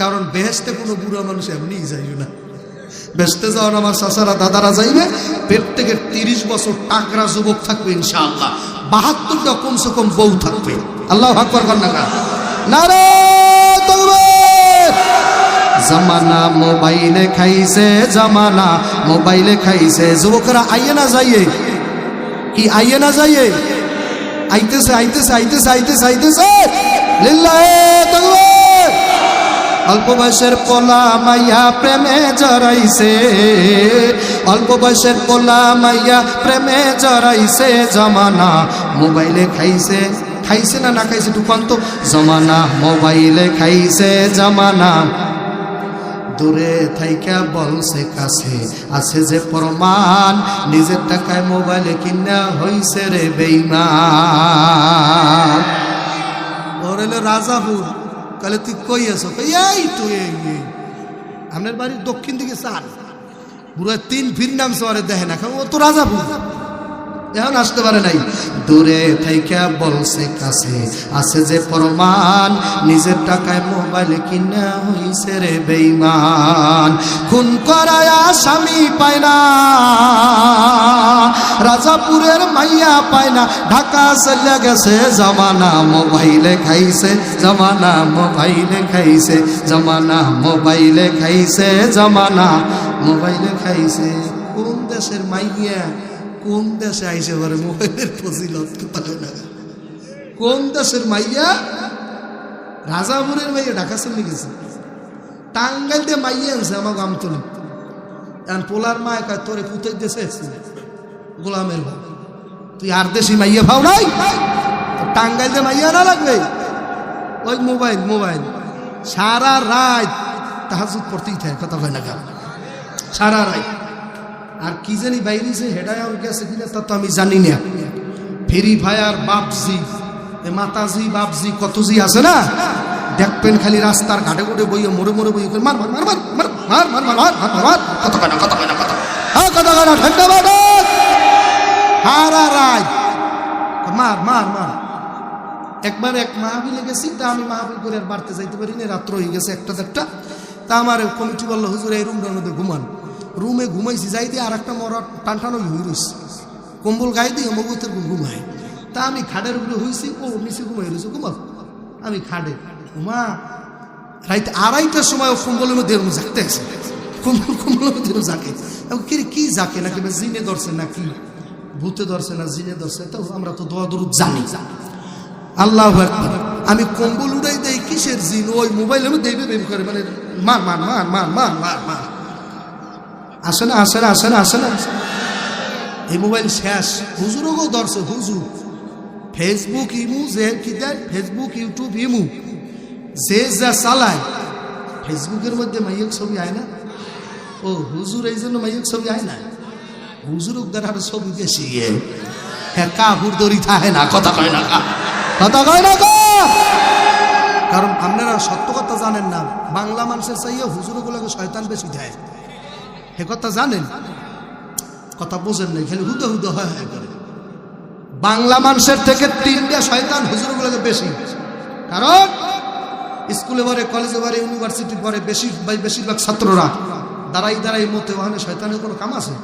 কারণ বেহেশতে কোনো বুড়া মানুষ এমনিই যাইবে না। বেসতে যাওয়ার আমার চাচারা দাদারা যাইবে, পেট থেকে 30 বছর টাকরা যুবক থাকবে ইনশাআল্লাহ, 72টা কমসে কম বউ থাকবে। আল্লাহু আকবার কন্যা নারে তাকবীর। জামানা মোবাইলে খাইছে জামানা, মোবাইলে খাইছে। যুবকরা আইয়ে না যাইয়ে, কি আইয়ে না যাইয়ে? আইতেছে আইতেছে আইতেছে আইতেছে আইতেছে, লিল্লাহে তাকবীর। অল্প বয়সের পোলা মাইয়া প্রেমে জড়াইছে, অল্প বয়সের পোলা মাইয়া প্রেমে জড়াইছে জামানা, মোবাইলে খাইছে। খাইছে না না খাইছে টুকান্ত? জামানা মোবাইলে খাইছে জামানা। দূরে থাইকা বলছে কাছে আছে যে প্রমাণ, নিজের টাকায় মোবাইলে কিনা হইছে রে বেঈমান। ওর হলো রাজাপুর। কালে তুই কই আছো? এই তো এই আপনার বাড়ির দক্ষিণ দিকে চান, পুরো 3 ফির নাম সরে দেখে না, ও তো রাজাপুর। এখন আসতে পারে নাই, দূরে থেকে বলছে কাছে আছে যে প্রমাণ, নিজের টাকায় মোবাইল কিনা হইছে রে বেঈমান। খুন করায় স্বামী পায় না, রাজাপুরের মাইয়া পায় না, ঢাকা চলে গেছে জামানা মোবাইলে খাইছে, জামানা মোবাইলে খাইছে, জামানা মোবাইলে খাইছে, জামানা মোবাইলে খাইছে। কোন দেশের মাইয়া কোন দেশে আইসে পারে মোবাইলের ফজিলত কথা না? কোন দেশের মাইয়া? রাজাপুরের মাইয়া ঢাকা চলে গেছে, টাঙ্গাইল দিয়ে মাইয়া আনছে আমার গামতলি। এখন পোলার মায় কয় তোরে পুঁতে দেশে গোলামের ভাব, তুই আর দেশি মাইয়া ভাও নাই, টাঙ্গাইল দিয়ে মাইয়া না লাগবে। ওই মোবাইল মোবাইল সারা রাত তাহাজ্জুদ পড়তেই থাকে, কথা হয় না কেন? সারা রাত। আর কি জানি বাইরেছে হেডায় আর গেছে কিনা তা তো আমি জানি না। ফ্রি ফায়ার, বাপজি, মাতাজি, বাপজি, কতজি আছে না, দেখবেন খালি রাস্তার ঘাটে ঘাটে বইয়ে মরে মরে বই মার মার মার মার মার মার মার মার মার মার মার, কত কানা কত কানা কত কত কানা ঠান্ডা বাড়ে হারা রাত মার মার মার। একবার এক মাহফিলে গেছি, তা আমি মাহফিল করে আর বাড়তে যাইতে পারি না, রাত্র হয়ে গেছে একটা দেড়টা। তা আমার কমিটি বললো হুজুর এই রুমটার মধ্যে ঘুমান। রুমে ঘুমাইছি, যাই দিয়ে আর একটা মরা টানটানো হয়ে রয়েছে, কম্বল গায়ে দিয়ে মগুতের ঘুমায়। তা আমি খাটের উপরে হয়েছি, ও নিচে ঘুমাই রয়েছে, ঘুমাও। আমি খাটে ঘুমা, রাইতে 2:30টার সময় ও কম্বলের মধ্যে জাগতে আছে, কম্বলের মধ্যে জাগে। কি জাকে নাকি জিনে ধরছে নাকি ভূতে ধরছে না জিনে ধরছে, তো আমরা তো দোয়া দরুদ জানি। আল্লাহু আকবার। আমি কম্বল উড়াই দেই, কিসের জিন? ওই মোবাইলের মধ্যে বেবি করে, মানে মার মার মার মার মার মার মার। আসে না আসে না আসে না আসে না, এই মোবাইল শেষ। হুজুরও ধরছে, হুজুর ফেসবুক ইমু যে কি দেয়, ফেসবুক ইউটিউব ইমু যে যা চালায়, ফেসবুকের মধ্যে মাইয়ের ছবি আয় না। ও হুজুর এই জন্য মাইয়ের ছবি আয় না, হুজুর দ্বারা ছবি বেশি। হ্যাঁ কাহুর দড়ি থাকে না, কথা কয় না, কথা কয় না। কারণ আপনারা সত্য কথা জানেন না, বাংলা মানুষের চাইয়ে হুজুরগুলোকে শয়তান বেশি দেয়, হে কথা জানেন, কথা বোঝেন নাই, খালি হুদে হুদে হয় করে। বাংলা মানুষের থেকে 3টা শয়তান হুজুরগুলোকে বেশি। কারণ স্কুলে পড়ে, কলেজে পড়ে, ইউনিভার্সিটি পড়ে, বেশিরভাগ ছাত্ররা দাঁড়াই দাঁড়াই মতে, ওখানে শয়তানের কোনো কাম আছে?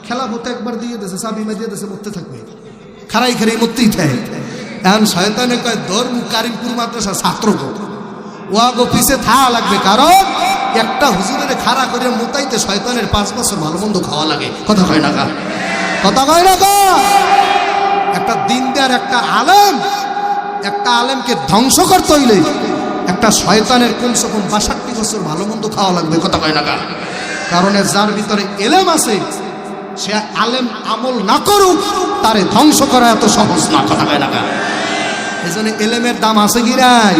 খেলা মতো একবার দিয়ে দিয়েছে, চাবি দিয়ে দিয়েছে, মরতে থাকবে, খারাই খারাই মরতেই থাকে। এখন শয়তানে কয় ধর্ম কারিমপুর মাদ্রাসা ছাত্র ওয়াগো পিছে থাকা লাগবে, কারণ একটা হুজুরের খাড়া করে মোতাইতে শয়তানের 5 বছর ভালো মন্দ খাওয়া লাগে, কথা কয় না, কথা কয় না। একটা দিনদার একটা আলেমকে ধ্বংস করতে হইলে একটা শয়তানের কমসে কম 62 বছর ভালো মন্দ খাওয়া লাগবে, কথা কয় না। কারণ যার ভিতরে এলেম আছে, সে আলেম আমল না করুক, তারে ধ্বংস করা এত সহজ না, কথা কয় না। এই জন্য এলেমের দাম আছে কি নাই?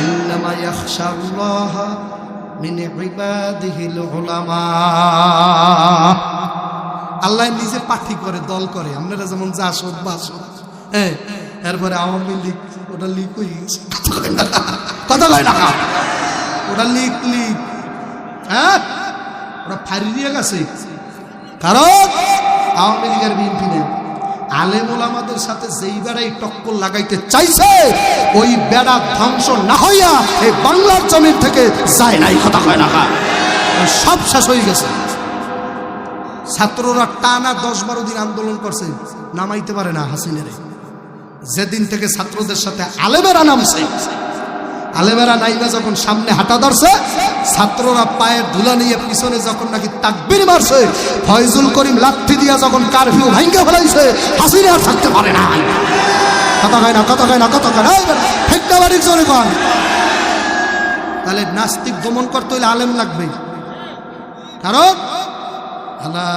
ইন্নামা ইয়াখশাল্লাহ মিন ইবাদিহিল উলামা। আল্লাহ নিজে পার্টি করে, দল করে। আপনারা যেমন জাসদ বাসদ, হ্যাঁ, এরপরে আওয়ামী লীগ, ওটা লিগ হয়ে গেছে, কথা কয় না, ওটা লিগ, হ্যাঁ, ওটা ফারি দিয়ে গেছে। কারণ আওয়ামী লীগের বিএনপি নেই, আলেম ওলামাদের সাথে যেই বেড়াই টক্কর লাগাইতে চাইছে, ওই বেড়া ধ্বংস না হইয়া এই বাংলার জমিন থেকে যায় নাই, কথা কয় না, সব শেষ হয়ে গেছে। ছাত্ররা টানা 10-12 দিন আন্দোলন করছে, নামাইতে পারে না হাসিনের। যেদিন থেকে ছাত্রদের সাথে আলেমেরা নামছে, আলেমেরা নাইবা যখন সামনে হাঁটা ধরছে, ছাত্ররা পায়ের ধুলা নিয়ে পিছনে যখন নাকি তাকবীর মারছে, ফয়জুল করিম লাঠি দিয়া যখন কারফিউ ভাঙ্গে ফেলাইছে, হাসিনা আর থাকতে পারে না, কথা কয় না, কথা কয় না, কথা কয় না। ফেকটা বাড়ির জোরে কন। তাহলে নাস্তিক দমন করতে হইলে আলেম লাগবে। কারণ আলা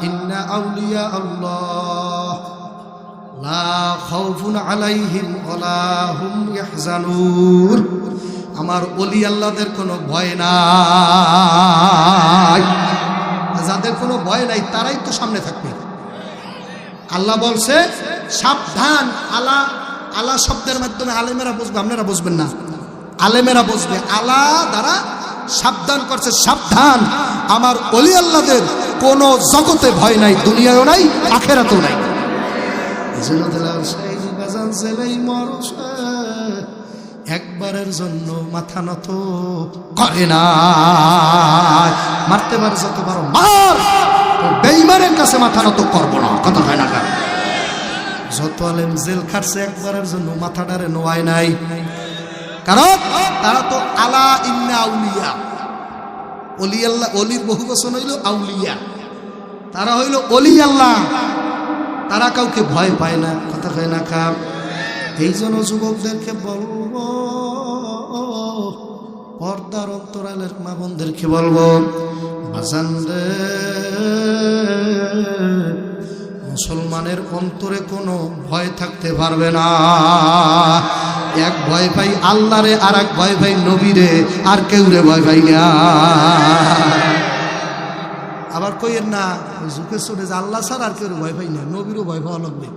ইন্না আউলিয়া আল্লাহ লা খাউফুন আলাইহিম ওয়ালা হুম ইয়াহজানুন। আমার ওলি আল্লাহদের কোনো ভয় নাই, যাদের কোনো ভয় নাই তারাই তো সামনে থাকবে। আল্লাহ বলছে সাবধান, আলা আলা শব্দের মাধ্যমে আলেমেরা বুঝবে, আপনারা বুঝবেন না, আলেমেরা বুঝবে। আলা দ্বারা সাবধান করছে, সাবধান, আমার ওলি আল্লাহদের কোনো জগতে ভয় নাই, দুনিয়ায়ও নাই, আখেরাতেও নাই। সেই বাজান জেলেই মরছে একবারের জন্য মাথা নত করে না। মারতে পারে যত পারো মার, বেঈমানের কাছে মাথা নত করবো না, কথা হয় না। যত আলেম জেল খাটছে একবারের জন্য মাথাটারে নোয়ায় নাই, কারণ তারা তো আলা ইন্না আউলিয়া, অলি আল্লাহ, অলির বহু বচন হইল আউলিয়া, তারা হইল অলি আল্লাহ, তারা কাউকে ভয় পায় না, কথা হয় না খাম। এই জন্য যুবকদেরকে বলবো, পর্দার অন্তরালের মা বোনদেরকে বলবো, বাজান রে, মুসলমানের অন্তরে কোনো ভয় থাকতে পারবে না। এক ভয় পাই আল্লাহরে, আর এক ভয় পাই নবীরে, আর কেউ রে ভয় পাই না। আবার কইেন না ঝুঁকে চড়ে যে আল্লাহ ছাড়া আর কেউ ভয় পাই না, নবীরও ভয় পাওয়া লাগবে।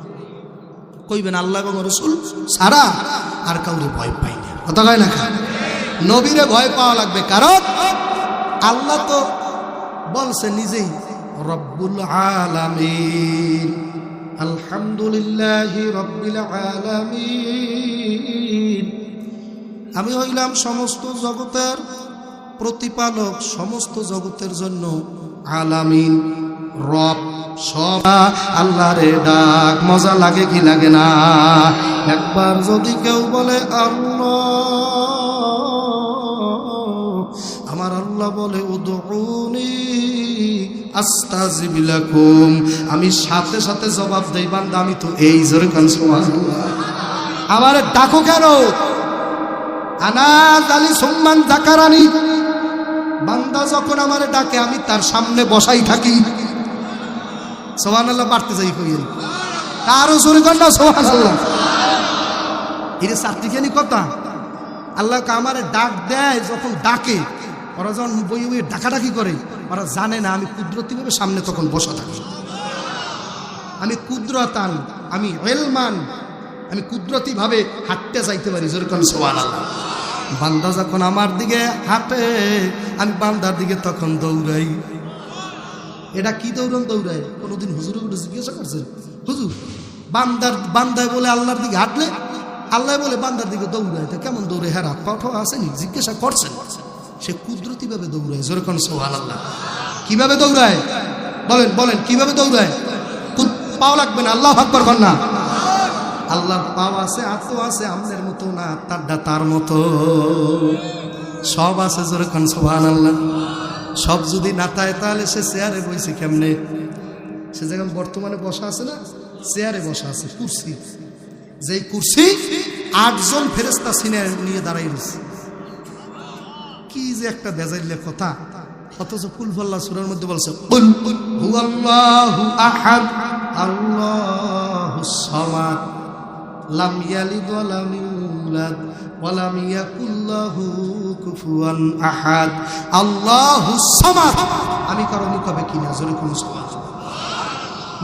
কইবেন আল্লাহ এবং রসুল ছাড়া আর কাউরে ভয় পাই না, কথা কয় না। নবীরে ভয় পাওয়া লাগবে, কারণ আল্লাহ তো বলছে নিজেই, রব্বুল আলামিন, আলহামদুলিল্লাহি রব্বিল আলামিন। আমি হইলাম সমস্ত জগতের প্রতিপালক, সমস্ত জগতের জন্য আলামিন, রব, সব আল্লাহরে ডাক। মজা লাগে কি লাগে না? একবার যদি কেউ বলে আল্লাহ, আমার আল্লাহ বলে উদউনি আস্তাজিব লাকুম, আমি সাথে সাথে জবাব দেই, বান্দা আমি তো এই জোরে কান সুবহানাল্লাহ, আমারে ডাকো কেন? আনা জালি সুম্মান যাকারানি, বান্দা যখন আমারে ডাকে আমি তার সামনে বসাই থাকি। সুবহানাল্লাহ বাড়তে যাই কই তারও জোরে কান না সুবহানাল্লাহ। এরে সাত্বিকানি কথা, আল্লাহ আমারে ডাক দেয়, যখন ডাকে ওরা যখন বই বই ডাকাডাকি করে, ওরা জানে না আমি কুদরতিভাবে সামনে তখন বসা থাকি। আমি কুদরতান, আমি ইলমান, আমি কুদরতিভাবে হাঁটতে যাইতে পারি, যেরকম সুবহানাল্লাহ। বান্দা যখন আমার দিকে হাঁটে, আমি বান্দার দিকে তখন দৌড়াই। এটা কি দৌড়ান দৌড়ায়? কোনোদিন হুজুর জিজ্ঞাসা করছেন, হুজুর বান্দায় বলে আল্লাহর দিকে হাঁটলে, আল্লাহ বলে বান্দার দিকে দৌড়ায়, তা কেমন দৌড়ে? হ্যাঁ, হাত পাঠা আসেনি, জিজ্ঞাসা করছেন। সে কুদরতি ভাবে দৌড়ায়, যেরকম সুবহানাল্লাহ। কিভাবে দৌড়ায় বলেন, বলেন কিভাবে দৌড়ায়? পাও লাগবে না, আল্লাহু আকবার বল না। আল্লাহর পাও আছে, হাতও আছে, আমাদের মতো না, তারটা তার মতো, সব আছে, যেরকম সুবহানাল্লাহ। সব যদি না তাই তাহলে সে চেয়ারে বসে কেমনে? সে যেমন বর্তমানে বসা আছে না, চেয়ারে বসা আছে, কুরসি, যেই কুরসি 8 জন ফেরেশতা সিনে নিয়ে দাঁড়াই রয়েছে। কি যে একটা বেজাইলে কথা, অথচ কুলহুল্লাহ সূরার মধ্যে বলছে, কুল হুয়াল্লাহু আহাদ আল্লাহুস সামাদ লাম ইয়ালিদ ওয়া লাম ইউলাদ ওয়া লাম ইয়াকুল লাহু কুফুয়ান আহাদ। আল্লাহুস সামাদ, আমি কারো মুখাপেক্ষী না, জোরে কোন সুবহানাল্লাহ।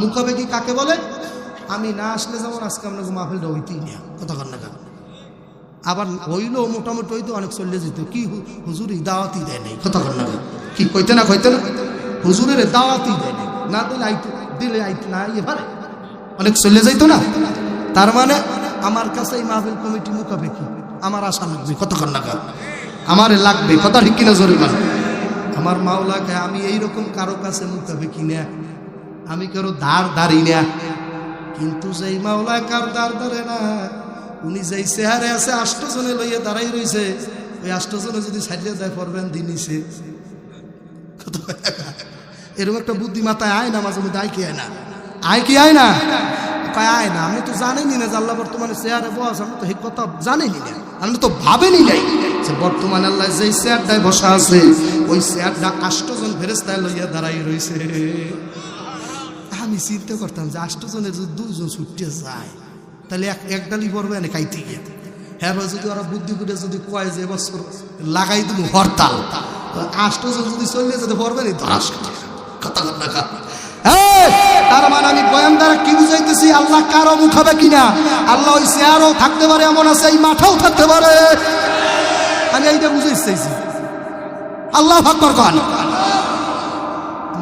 মুখাপেক্ষী কাকে বলে? আমি না আসলে যেমন আজকে আমরা মাহফিলটা হইতেই না, কথা কর না। আবার হইলো মোটামুটি হইতো, অনেক চলে যেত, কি হুজুরি দাওয়াতই দেয় নাই, কথা কর না। কি কইতে না কইতে না, হুজুরের দাওয়াতই দেয় নাই, না দিলে আইতো, দিলে আইতো না, এবারে অনেক চলে যাইতো না। তার মানে আমার কাছে এই মাহফিল কমিটি মুখাপেক্ষি, আমার আশা লাগবে, কথা কর না। আমারে লাগবে, কথা ঠিক কিনা জোরে মানে। আমার মাওলাকে আমি এইরকম কারো কাছে মুখাপেক্ষি না, আমি কারো ধার ধারি না, কিন্তু যেই মাওলা কার ধার ধারে না, উনি যেই চেহারে আছে 8 জনে লইয়া দাঁড়াই রয়েছে, ওই 8 জনে যদি ছাড়িয়ে দেয় পড়বেন দিনিছে। এরকম একটা বুদ্ধি মাথায় আয় না, মাঝে মধ্যে আয় কি আয় না, আয় কি আয় না, আয় না। আমি তো জানিনি না যে আল্লাহ বর্তমানে চেয়ারে বস, আমি তো এই কথা জানিনি না, আমি তো ভাবেনি নাই যে বর্তমানে আল্লাহ যেই চেয়ারটায় বসা আছে, ওই চেয়ারটা 8 জন ফেরেশতা লইয়া দাঁড়াই রয়েছে। আমি চিন্তা করতাম যে 8 জনের যদি 2 জন ছুটে যায়, তাহলে এক ডালি পড়বে না খাইতে গিয়ে। হ্যাঁ, যদি ওরা বুদ্ধি করে যদি কয় যে এবছর লাগাই দেবো হরতাল, 8 জন যদি চলে যেতে পড়বে না, ধরাস কথা কথা। তার মানে আমি বয়ান দ্বারা কি বুঝাইতেছি? আল্লাহ কারো মুখ হবে কিনা, আল্লাহ ওই চেয়ারও থাকতে পারে, এমন আছে এই মাথাও থাকতে পারে, আমি এইটা বুঝাইতে চাইছি। আল্লাহ আকবার কন,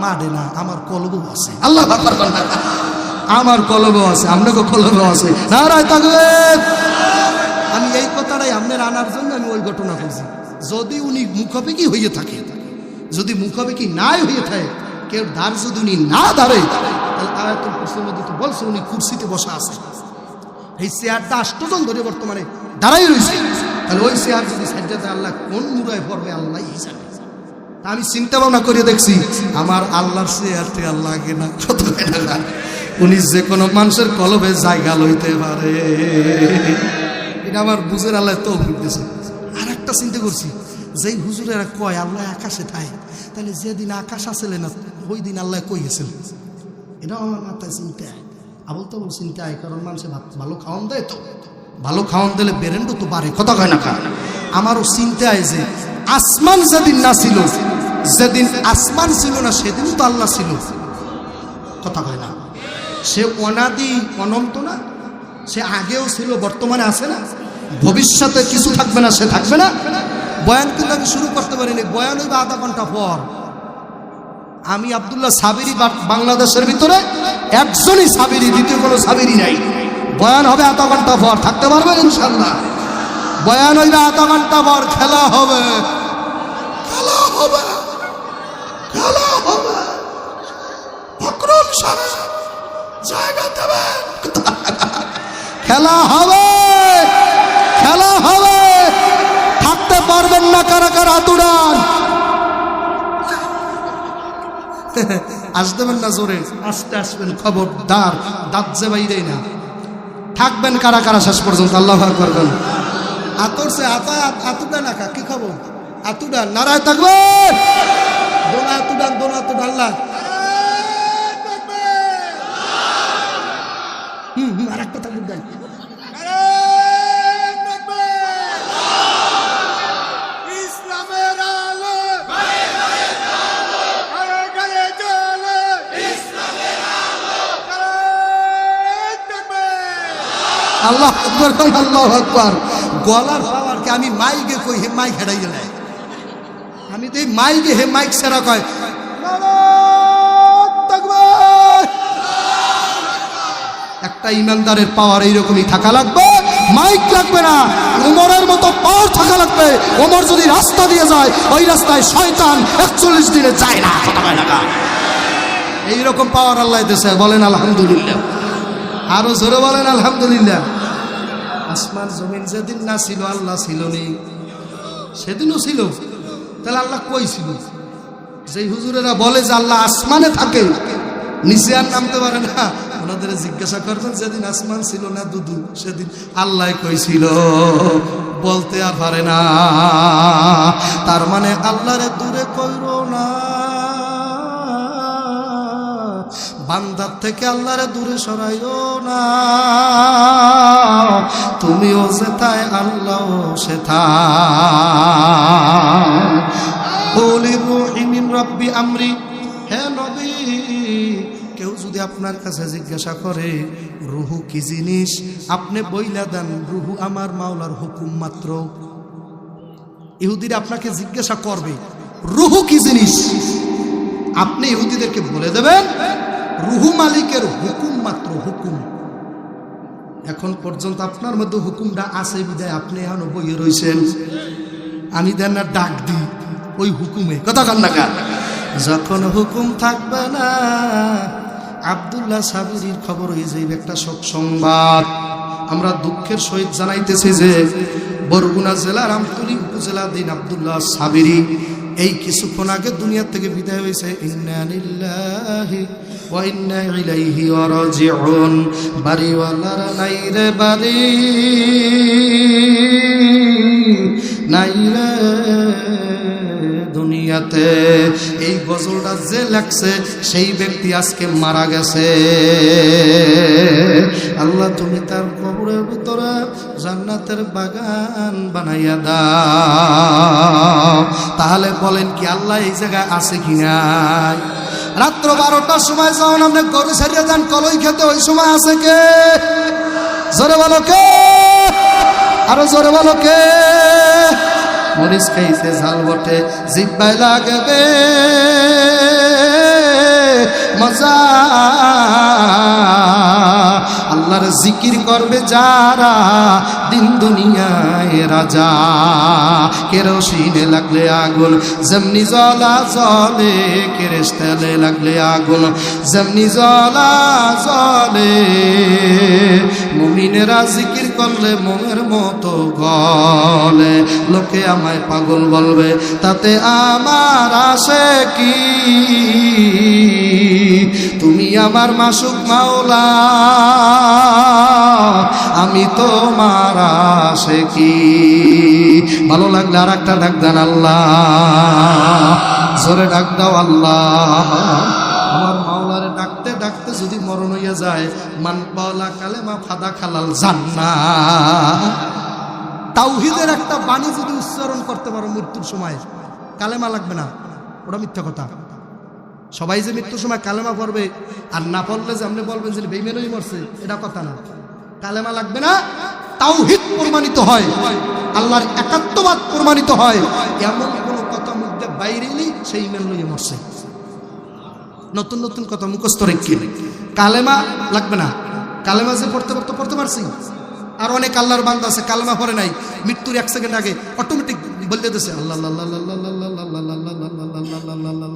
মাঠে না আমার কলবও আছে, আল্লাহ আকবার কন। আমার কলবেও আছে, আপনাকে কলবেও আছে। নারায় তাকবীর। আমি এই কথাটাই আপনার আনার জন্য আমি ওই ঘটনা বলছি। যদি উনি মুখাপেক্ষি হয়ে থাকে, যদি মুখাপেক্ষি নাই হয়ে থাকে, কেউ ধার যদি উনি না দাঁড়ে, তাহলে আয়াতুল কুরসির মধ্যে তো বলছে উনি কুরসিতে বসা আছে। এই চেয়ারটা 8 জন ধরে বর্তমানে দাঁড়াই রয়েছে। তাহলে ওই চেয়ার যদি সাজ্জাতে আল্লাহ কোন মুরায় পড়বে আল্লাহ জানে। আমি চিন্তা ভাবনা করে দেখছি আমার আল্লাহর চেয়ারটি আল্লাহ লাগে না, কত না উনি যে কোনো মানুষের কলবে জায়গা লইতে পারে। এটা আমার বুঝের আল্লাহ তৌফিক দিয়েছে। আর একটা চিন্তা করছি, যেই হুজুরেরা কয় আল্লাহ আকাশে থাকে, তাহলে যেদিন আকাশ আসলে না ওই দিন আল্লাহ কই গেছিল। এটাও আমার মাথায় চিন্তা আবল তো বল চিন্তা হয়, কারণ মানুষে ভালো খাওয়ান দেয়, তো ভালো খাওয়ান দিলে বেরেন্ডও তো পারে, কথা কয় না কা। আমারও চিন্তা হয় যে আসমান যেদিন না ছিল, যেদিন আসমান ছিল না সেদিন তো আল্লাহ ছিল, কথা কয় না। সে অনাদি অনন্ত না, সে আগেও ছিল বর্তমানে আছে না, ভবিষ্যতে কিছু থাকবে না, সে থাকবে না। বয়ান কিন্তু আমি শুরু করতে পারিনি, বয়ান হইবে আধা ঘন্টা পর। আমি আব্দুল্লাহ সাবিরি বাংলাদেশের ভিতরে একজনই সাবিরি, দ্বিতীয় কোনো সাবিরি নাই। বয়ান হবে আধা ঘন্টা পর, থাকতে পারবেন ইনশাল্লাহ? বয়ান হইবে আধা ঘন্টা পর, খেলা হবে, খেলা হবে, খেলা হবে। ফখরুল সাহেব জায়গা দেবেন, খেলা হবে, খেলা হবে। থাকতে পারবেন না কারা কারা হাত উড়ান। আসবেন না জোরে, আস্তে আসবেন, খবরদার, দাঁত যে বাইরে না। থাকবেন কারা কারা শেষ পর্যন্ত, আল্লাহু আকবার বলেন। আতরছে আতুডা না, কি খবর? আতুডান, নারায় তাকবীর। দোনা আতুডান, দোনা আতুডান, আল্লাহ। আর একটা তাকবীর দেন। আল্লাহ আকবার, আল্লাহু আকবার। গলার পাওয়ারকে আমি মাইকে কই, হে মাইক হেডাই গেলে আমি তো এই মাইকে, হে মাইক সেরা কয় একটা ইমানদারের পাওয়ার এইরকমই থাকা লাগবে, মাইক লাগবে না। ওমরের মতো পাওয়ার থাকা লাগবে। ওমর যদি রাস্তা দিয়ে যায়, ওই রাস্তায় শয়তান 41 দিনে যায় না, কথা কয় না। এইরকম পাওয়ার আল্লাহ দিয়েছে, বলেন আলহামদুলিল্লাহ। আরো জোরে বলেন আলহামদুলিল্লাহ। আসমান জমিন যেদিন না ছিল আল্লাহ ছিল নি, সেদিনও ছিল। তাহলে আল্লাহ কই ছিল? যে হুজুরেরা বলে যে আল্লাহ আসমানে থাকে, নিচে আর নামতে পারে না, ওনাদের জিজ্ঞাসা করবেন যেদিন আসমান ছিল না দুদু, সেদিন আল্লাহ কই ছিল, বলতে আর পারে না। তার মানে আল্লাহরে দূরে কইরো না, বান্দার থেকে আল্লাহরে দূরে সরাইও না। তুমিও যেথায় আল্লাহ সেথায়। বলি রহিমিন রব্বি আমরি, হে নবী, কেউ যদি আপনার কাছে জিজ্ঞাসা করে রুহু কি জিনিস, আপনি বইলা দেন রুহু আমার মাওলার হুকুম মাত্র। ইহুদিরা আপনাকে জিজ্ঞাসা করবে রুহু কি জিনিস, আপনি ইহুদিদেরকে বলে দেবেন রুহু মালিকের হুকুম মাত্র, হুকুম। এখন পর্যন্ত আপনার মধ্যে হুকুমটা আছে বিদায় আপনি এখন বইয়ে রয়েছেন। আমি দেন না ডাক দিই ওই হুকুমে, কথা কান না। যখন হুকুম থাকবে না, আব্দুল্লাহ সাবিরির খবর হয়ে যাইবে একটা শোক সংবাদ। আমরা দুঃখের সহিত জানাইতেছি যে বরগুনা জেলার আমতলী উপজেলাধীন আব্দুল্লাহ সাবিরি এই কিছুক্ষণ আগে দুনিয়া থেকে বিদায় হয়েছে। ইন্না লিল্লাহি ওয়া ইন্না ইলাইহি রাজিউন। বাড়িওয়ালার নাই রে বাড়ি, নাই রে দুনিয়াতে। এই গজলটা যে লেখছে সেই ব্যক্তি আজকে মারা গেছে। আল্লাহ তুমি তার কবরের ভিতরে জান্নাতের বাগান বানাইয়া দাও। তাহলে বলেন কি আল্লাহ এই জায়গায় আছে কি নাই? রাত্র 12টার সময় যখন আপনি গরু ছাড়িয়ে যান কলই খেতে, ওই সময় আছে কে? জোরে বলো কে? আরো জোরে বলো কে? মরিচ খাইছে ঝাল বটে, জিব্বায় লাগবে মজা আল্লাহর জিকির করবে যারা দিন দুনিয়ায় রাজা। কেরোসিনে লাগলে আগুন যেমনি জ্বলা জ্বলে, কেরেশ তেলে লাগলে আগুন যেমনি জ্বলা জ্বলে। মুমিনেরা জিকির করলে মোমের মতো গলে। লোকে আমায় পাগল বলবে, তাতে আমার আসে কি? তুমি আমার মাসুক মাওলা, আমি তোমার আসে কি? ভালো লাগলে আর একটা ডাক দেন আল্লাহ, জোরে ডাক দাও আল্লাহ। আমার মাওলারে ডাকতে ডাকতে যদি মরণ হইয়া যায়, মান পাওলা কালেমা ফাদা খালাল জান্নাহ। তাওহীদের একটা বাণী যদি উচ্চারণ করতে পারো মৃত্যুর সময়, কালেমা লাগবে না, ওটা মিথ্যা কথা। সবাই যে মৃত্যুর সময় কালেমা পড়বে আর না পড়লে যে আপনি বলবেন যে বেঈমানই মরছে, এটা কথা না। কালেমা লাগবে না, তাওহীদ প্রমাণিত হয়, আল্লাহর একাত্মবাদ প্রমাণিত হয়, এমন কোনো কথা মুখে বাইরে নেই সেই ইমান লইয়ে মরছে। নতুন নতুন কথা মুখস্থ রেখে কালেমা লাগবে না। কালেমা যে পড়তে পারছি, আর অনেক আল্লাহর বান্দা আছে কালেমা পড়ে নাই, মৃত্যুর 1 সেকেন্ড আগে অটোমেটিক বলে দিতেছে আল্লাহ আল্লাহ আল্লাহ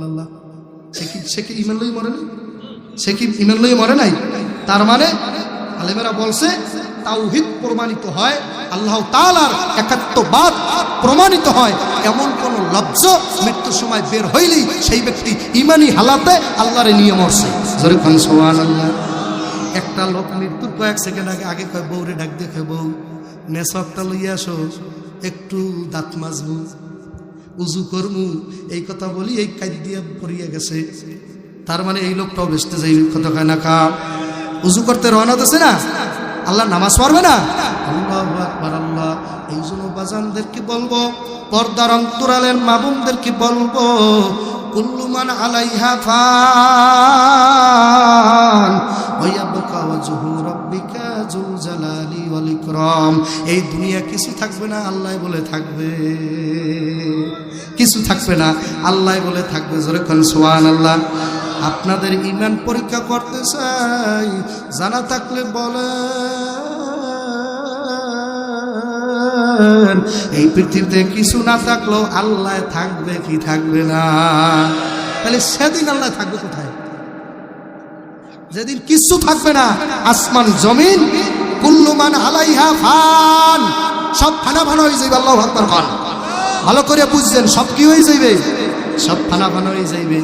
আল্লাহ। সে কি ইমান লই মরে নাই? সে কি ইমান লই মরে নাই? তার মানে আলেমেরা বলছে তাওহীদ প্রমাণিত হয়, আল্লাহ তাআলার একাত্মবাদ প্রমাণিত হয়, এমন কোন লফজ মৃত্যুর সময় বের হইলেই সেই ব্যক্তি ইমানি হালাতে আল্লাহরে নিয়ে মরছে। জোরে কোন সুবহানাল্লাহ। একটা লোক মৃত্যুর কয়েক সেকেন্ড আগে কয় বউরে ডাক দেখে, বউ নেশাকটা লইয়া আসো, একটু দাঁত মাজবো, উজু করমু, এই কথা বলি এই কাজ দিয়ে পড়িয়া গেছে। তার মানে এই লোকটাও বেসতে যাই কথা কয় না, কা উজু করতে রওনা দিছে না, আল্লাহ নামাজ পড়বে না। আল্লাহু আকবার আল্লাহ। এই জন্য বাজানদেরকে বলবো, পর্দার অন্তরালের মা বোনদেরকে বলবো, কুল্লু মান আলাইহা ফান ওয়া ইয়াবকা ওয়াজহু রাব্বিকা যুল জালালি ওয়াল ইকরাম। এই দুনিয়া কিছু থাকবে না, আল্লাহ বলে থাকবে। কিছু থাকবে না, আল্লাহ বলে থাকবে। জোরে কোন সুবহানাল্লাহ। আপনাদের ঈমান পরীক্ষা করতে চাই, জানা থাকলে বলেন এই পৃথিবীতে কিছু না থাকলেও আল্লাহ থাকবে কি থাকবে না? তাহলে সেদিন আল্লাহ থাকবে কোথায়? যেদিন কিছু থাকবে না, আসমান জমিন কুল্লু মান আলাইহা ফান, সব ফানা ফানা হয়ে যাবে। আল্লাহু আকবার বল, ভালো করে বুঝছেন, সব কি হয়ে যাবে? সব ফানা ফানা হয়ে যাবে।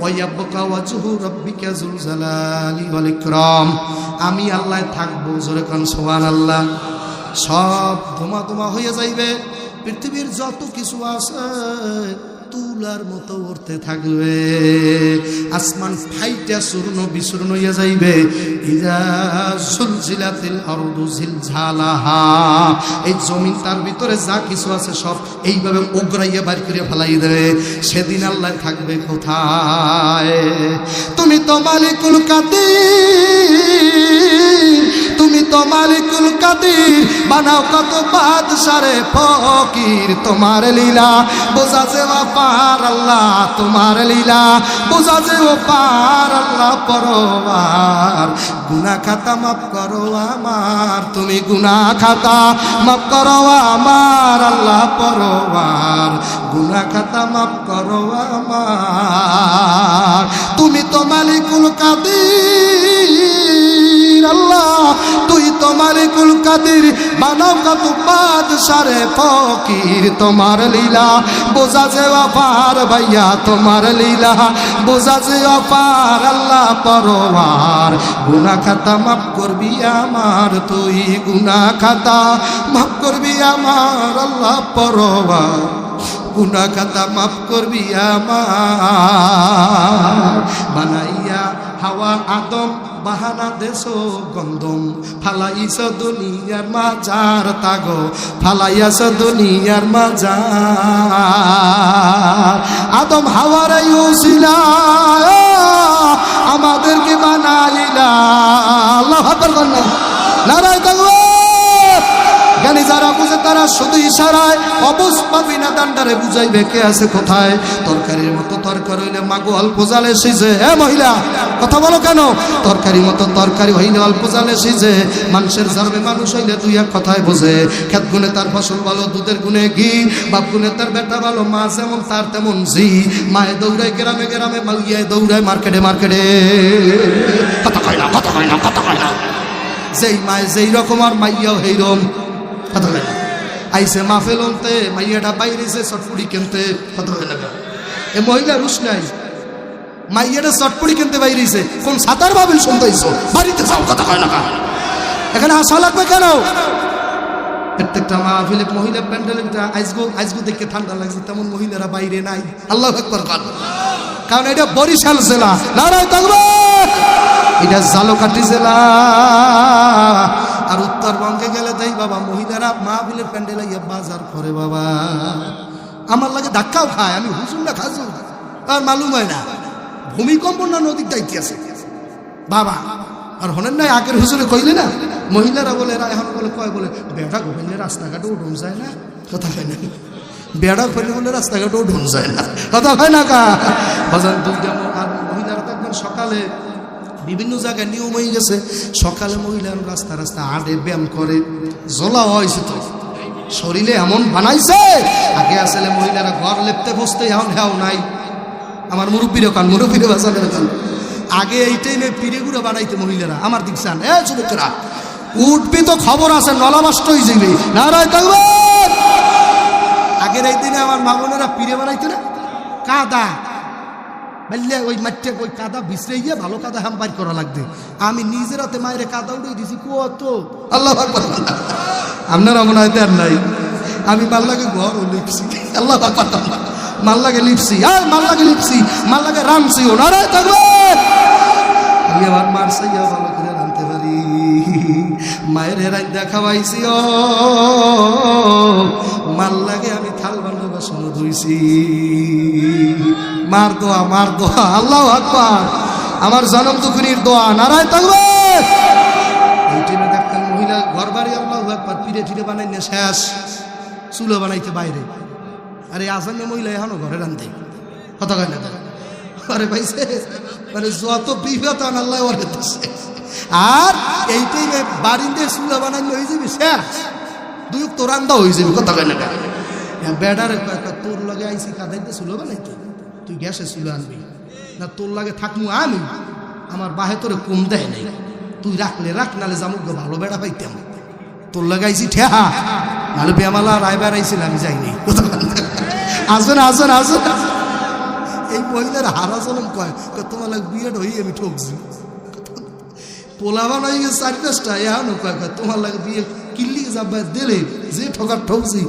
ওয়ায়াবকা ওয়াজহু রাব্বিকা যুল জালালি ওয়াল ইকরাম। আমি আল্লাহ থাকবো। জোরে কোন সুবহানাল্লাহ। সব ধোমা ধোমা হয়ে যাইবে, পৃথিবীর যত কিছু আছে তুলার মতো উড়তে থাকবে, আসমান ফাইটা চূর্ণ বিচূর্ণ হইয়া যাইবে। ইযা জুলজিলাতিল আরদু জিলজালাহা, এই জমিন তার ভিতরে যা কিছু আছে সব এইভাবে ওগরাইয়া বাড়ি করে ফেলাই দেবে। সেদিন আল্লাহ থাকবে কোথায়? তুমি তো মালিকুল কাদির, তুমি তো মালিকুল কাদির, বানাও কত বাদশারে ফকির। তোমার লীলা বোঝা যে পার আল্লাহ, তোমার লীলা বোঝা যে পার আল্লাহ পরওয়ার। গুনাহ খাতা মাফ করো আমার, তুমি গুনাহ খাতা মাফ করো আমার আল্লাহ পরওয়ার। গুনাহ খাতা মাফ করো আমার। তুমি তো মালিকুল কাদির আল্লাহ, তুই তো মালিকুল কাদির, বানাও কত বাদশারে ফকির। তোমার লীলা বোঝা যে অপার ভাইয়া, তোমার লীলা বোঝা যে অপার আল্লাহ পরওয়ার। গুনাহ খাতা মাফ করবি আমার, তুই গুনাহ খাতা মাফ করবি আমার আল্লাহ পরওয়ার। গুনাহ খাতা মাফ করবি আমার। বানাইয়া হাওয়া আদম বাহানা দেশো গন্ধম, ফালাইছ দুনিয়ার মাজার তাগো, ফালাইয়াছ দুনিয়ার মাজার। আদম হাওয়ার ইউসিলা আমাদেরকে বানাইলা। আল্লাহু আকবার বলনা, নারায়ে তাকবীর। জ্ঞানী যারা বুঝে তারা শুধু ইশারায় অবুঝ পাবি না দান্ডারে বুঝাইবে কে আছে কোথায়। তরকারির মতো তরকারি হইলে মাগো অল্প জালে সিজে। হে মহিলা, কথা বলো কেন? তরকারি মতো তরকারি হইলে অল্প জালে সিজে, মানুষের জন্মে মানুষ হইলে দুই এক কথায় বোঝে। খেত গুনে তার ফসল ভালো, দুধের গুনে ঘি, বাপ গুনে তার বেটা ভালো, মা যেমন তার তেমন জি। মায়ে দৌড়ায় গ্রামে গ্রামে, মালিয়ায় দৌড়ায় মার্কেটে মার্কেটে। কথা কয় না, কথা কয় না, কথা কয় না। যেই মায় যেই রকম আর মাইয়াও হেইরম। কথা কয় না। আইসে মাফেল অন্তে, মাইয়াটা বাইরেছে চটপুরি কিনতে। কথা কয় না। এ মহিলা রুশ নাই, মাইয়াটা চটপুরি কিনতে বাইরেছে। কোন সাতার বাবিল শুনতেইছো? বাড়িতে যাও। কথা কয় না। এখানে আসা লাগবে কেন? প্রত্যেকটা মাহফিলে মহিলা প্যান্ডেলের আজগো দেখে ঠান্ডা লাগছে, তেমন মহিলারা বাইরে নাই। আল্লাহু আকবার। কারণ এটা বরিশাল জেলা, নারায়ে তাকবীর। এটা জালকাঠি জেলা। আর উত্তরবঙ্গে গেলে তাই বাবা মহিলারা মাহফিলের প্যান্ডেলে গিয়ে বাজার করে বাবা। আমার লাগে ধাক্কাও খায়, আমি হুজুর না খাজু আর মালুম হয় না ভূমিকম্প না নদীর দায়িত্ব আছে বাবা। আর হনেন নাই আগের হুজুরে কইলে না, মহিলারা বলে এরা এখন বলে কয় বলে বেড়া ঘুমাইলে রাস্তাঘাটে উঠুন যায় না। কথা হয় না, বেড়া ঘুমাইলে বলে রাস্তাঘাটে উঠুন যায় না। কথা হয় না কা বাজান দুইটা। আর মহিলারা দেখবেন সকালে বিভিন্ন জায়গায় নিয়ম হয়ে গেছে, সকালে মহিলারা রাস্তা রাস্তা হাঁটে, ব্যায়াম করে। জ্বলা হয়েছে তো শরীরে এমন বানাইছে। আগে আসলে মহিলারা ঘর লেপতে বসতে এখন হেও নাই। আমার মুরব্বীরও কান, মুরব্বীরও বাঁচাদের কান। আগে এই টাইমে পিড়েগুড়ো বানাইতে মহিলারা। আমার দিক চান এ যুবকেরা উঠবি তো খবর আছে, নলা নষ্ট হয়ে যাবে। নারায়ে তাকবীর। আগের এই দিনে আমার মা বোনেরা পিড়ে বানাইতো না, কাদা বললে ওই মাঠে ওই কাদা বিছড়ে গিয়ে ভালো কাদা হাম বাইর করা লাগবে। আমি নিজের হাতে মায়ের কাদা উড়িয়ে দিছি। কত আল্লাহু আকবার। আপনারা মনে হয় আর নাই, আমি মাল্লাকে ঘর লিপছি। আল্লাহু আকবার। মাল্লাকে লিপছি, আর মাল্লাকে লিপছি, মাল্লাকে রামছি। ও নারায়ে তাকবীর। আমি আমার মার সাইয়া ভালো করে রাঁধতে পারি। মায়ের হেরাই দেখাবাইছি। ও মাল্লাকে আমি থাল বান্না বাসন ধুইছি। মার দোয়া, মার দোয়া। আল্লাহু আকবার। আমার জনম দুঃখিনীর দোয়া। নারায়ে তাকবীর। এই টিমে দেখতেন মহিলা ঘর বাড়ি আল্লাহু আকবার পিড়ে টিড়ে বানাই না শেষ, চুলো বানাইতে বাইরে। আরে আসামে মহিলা এখনো ঘরে রান্ধে। কথা কয় না। আরে ভাইছে মানে যত বিপদ আল্লাহ ওরে দিছে। আর এই টাইমে বাড়িতে চুলো বানাই হয়ে যাবে শেষ, দুই তো রান্দা হয়ে যাবে। কথা কয় না। বেড়ারে তোর লগে আইসি কাদাইতে চুলো বানাইতে, তুই গ্যাসে চুলো আনবি না? তোর লাগে থাকমু আমি, আমার বাহে তোরে কম দেয় নাই। তুই রাখলে রাখ, নালে জামুক ভালো বেড়া পাইতাম। তোর লাগাইছি ঠেহা, নাহলে বেমালা রায়বার আইছিল আমি যাইনি। আসবেন আসবেন আসবেন। এই মহিলার হারা চলম কয় তোমার লাগে বিয়েড হই আমি ঠকছি। পোলাবান হয়ে গেছে ৪-৫টা, এখনো কয় তোমার লাগে বিয়ে কিল্লি যাবে দিলে যে ঠকার ঠকছি।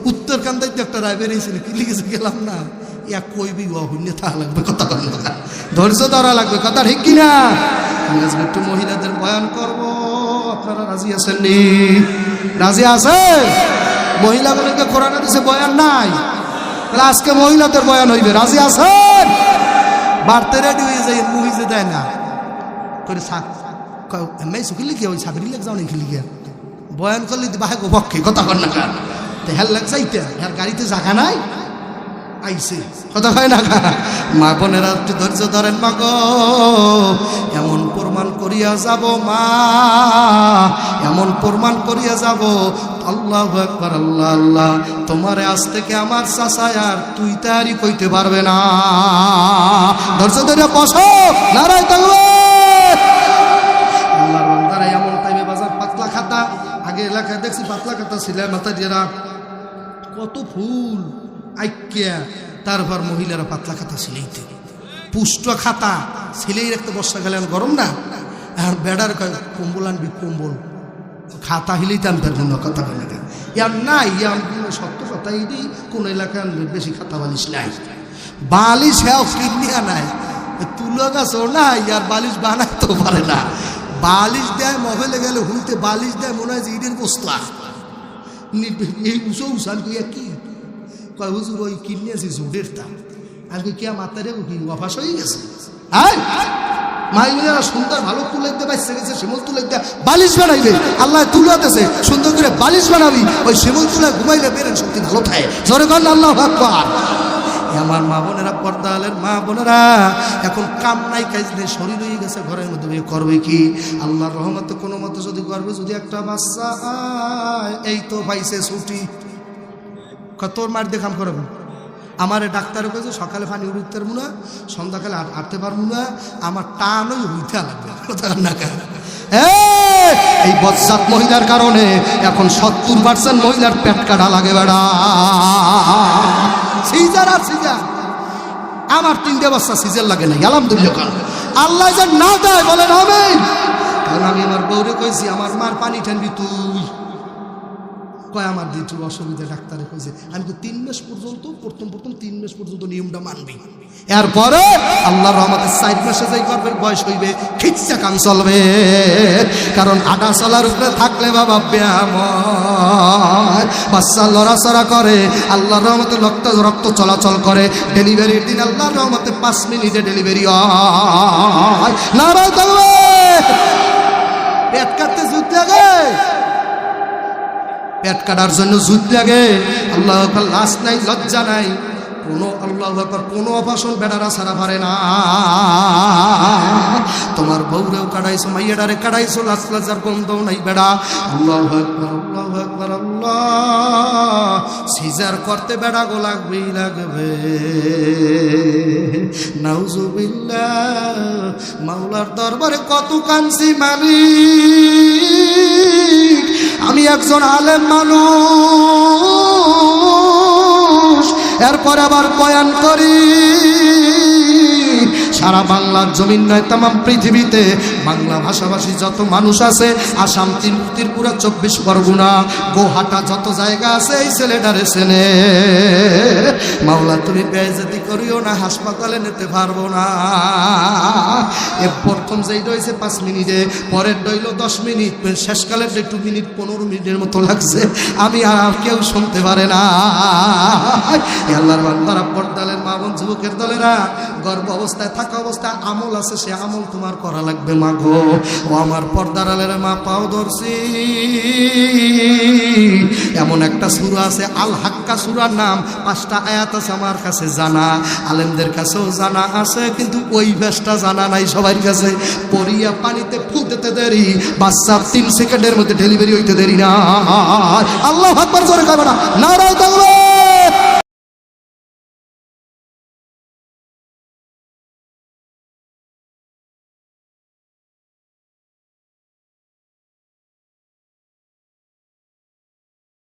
উত্তর কান্দাইতে একটা রায় বেরিয়েছিল, কিল্লি গেছে গেলাম না। ইয়া কইবি অভিন্য থাকা লাগবে। কথা ধৈর্য ধরা লাগবে। কথা ঠিক কিনা? আজকে একটু মহিলাদের বয়ান করবো। আপনারা রাজি আছেন নি? রাজি আছেন? মহিলাগুলোকে কোরআনে দিছে বয়ান নাই, তাহলে আজকে মহিলাদের বয়ান হইবে। রাজি আছেন? বাড়তে রেডি হয়ে যায়, মুহিজে দেয় না করে থাক এমনি শুকিলি কি ওই সাবরি লেগ যাও নাকি লিগে বয়ান করলে বাহে গো পক্ষে। কথা কর না কার তো হেল লাগ যাইতে আর গাড়িতে জায়গা নাই আইছে। কথা হয় না কা? মা বোনেরা একটু ধৈর্য ধরেন। মা গো এমন প্রমাণ করিয়া যাব, মা এমন প্রমাণ করিয়া যাব। আল্লাহু আকবার। আল্লাহ আল্লাহ। তোমারে আজ থেকে আমার চাচায় আর তুই তারি কইতে পারবে না। ধৈর্য ধরে বসো। নারায়ে তাকবীর। আল্লাহর বান্দারা এমন টাইমে বাজার পাতলা খাতা, আগে এলাকায় দেখছি পাতলা খাতা ছিলাম মাথা দিয়ে কত ফুল আইকিয়া। তারপর মহিলারা পাতলা খাতা সিলাইতে, পুষ্ট খাতা সিলাই রাখতে। বর্ষাকালে গরম না, আর বেড়ার কম্বল আনবি, কম্বল খাতা হিলেইতে আমি পারবেন না। কথা বলে ইয়ার নাই, ইয়ার সত্য কথা। এইটি কোন এলাকায় বেশি খাতা বালিশ নাই, বালিশ হ্যাঁ কিনিয়া নাই, তুলো গাছও না, ইয়ার বালিশ বানাইতেও পারে না। বালিশ দেয় মোবাইলে গেলে হুইতে বালিশ দেয়, মনে হয় যে ঈদের বস্তা এই উঁচু উঁচান কি কয় হুজুর ওই কিনিয়েছি জুডের তা। আর কি মাথা রেখো কি অভ্যাস হয়ে গেছে। মাইরা সুন্দর ভালো তুলে দিতে পারছে গেছে, শিমুল তুলে দিয়ে বালিশ বানাইবে। আল্লাহ তুলাতেছে সুন্দর করে বালিশ বানাবি, ওই শিমুল তুলে ঘুমাইলে বেরেন শক্তি ভালো থাকে। জোরে কর আল্লাহু আকবার। আমার আমার মা বোনেরা, পর্দালের মা বোনেরা, এখন কাম নাই কাজ নেই, শরীর হয়ে গেছে ঘরের মধ্যে, করবে কি? আল্লাহর রহমতে কোনো মতে যদি করবে, যদি একটা বাচ্চা এই তো পাইছে ছুটি, তোর মার দেখাম করবে। আমার ডাক্তার কয়েছে সকালে পানি উঠতে পারবো না, সন্ধ্যাকালে হাঁটতে পারবো না, আমার টানই উঠতে লাগবে না। এই বজ্জাত মহিলার কারণে এখন 70% মহিলার পেট কাটা লাগে বেড়া। সিজার আর সিজার, আমার 3টে বাচ্চা সিজার লাগে নাই, আলহামদুলিল্লাহ। আল্লাহ যে না দেয় বলেন আমিন। কারণ আমি আমার বউরে কইছি আমার মার পানি টানবি তুই, কয় আমার দিটু অসুবিধা, ডাক্তারে কইছে। আমি তো 3 মাস পর্যন্ত প্রথম 3 মাস পর্যন্ত নিয়মটা মানবি, এরপরে আল্লাহর রহমতে 4 মাসে যাই করবে, বয়স হইবে, খিচ্চা কাম চলবে। কারণ আটা চলার উপরে থাকলে বাবা ব্যায়াম, বাচ্চা লড়াচড়া করে, আল্লাহর রহমতে রক্ত চলাচল করে। ডেলিভারির দিন আল্লাহর রহমতে 5 মিনিটে ডেলিভারি হয়। নারায় তাকবীর। পেট কাটতে যুদ্ধ লাগে, পেট কাটার জন্য যুদ্ধ লাগে। আল্লাহ আকবার, লাশ নাই, লজ্জা নাই, কোনো আল্লাহ আকবার, কোনো অপাসন বেড়ারা ছাড়া পারে না। তোমার বউরেও কাটাইছো, মাইয়াডারে কাটাইছো, লাশ লাজার গন্ধও নাই বেড়া। আল্লাহু আকবার, আল্লাহু আকবার, আল্লাহ। সিজার করতে বেড়া গো লাগবেই লাগবে। নাউজুবিল্লাহ। মাওলার দরবারে কত কাঁদছি মালিক, আমি একজন আলেম মানুষ, এরপর আবার বয়ান করি। সারা বাংলার জমিন নয়, তাম পৃথিবীতে বাংলা ভাষাভাষী যত মানুষ আছে, আসাম, ত্রিপুরা, 24 পরগনা, গোহাটা, যত জায়গা আছে, এই ছেলেটারে চেনে। মাওলা তুমি বেয়াজ্জতি করিও না, হাসপাতালে নিতে পারবো না। এ প্রথম যেই রয়েছে 5 মিনিটে, পরের রইল 10 মিনিট, শেষকালের একটু মিনিট 15 মিনিটের মতো লাগছে, আমি আর কেউ শুনতে পারে না। আল্লাহর বান্দারা, পর্দালের মা বোন, যুবকের দলেরা, গর্ভ অবস্থায় থাকা অবস্থায় আমল আছে, সে আমল তোমার করা লাগবে মা গো। ও আমার পর্দার আলের মা, পাও ধরছি। এমন একটা সূরা আছে, আল হাক্কা সূরার নাম, 5টা আয়াত আছে, আমার কাছে জানা, আলেমদের কাছেও জানা আছে, কিন্তু ওই ভেসটা জানা নাই সবার কাছে। পরিয়া পানিতে ফুল দিতে দেরি, বাচ্চা 3 সেকেন্ডের মধ্যে ডেলিভারি হইতে দেরি না। আল্লাহু আকবার, জোরে কর না, নারায়ে তাকবীর।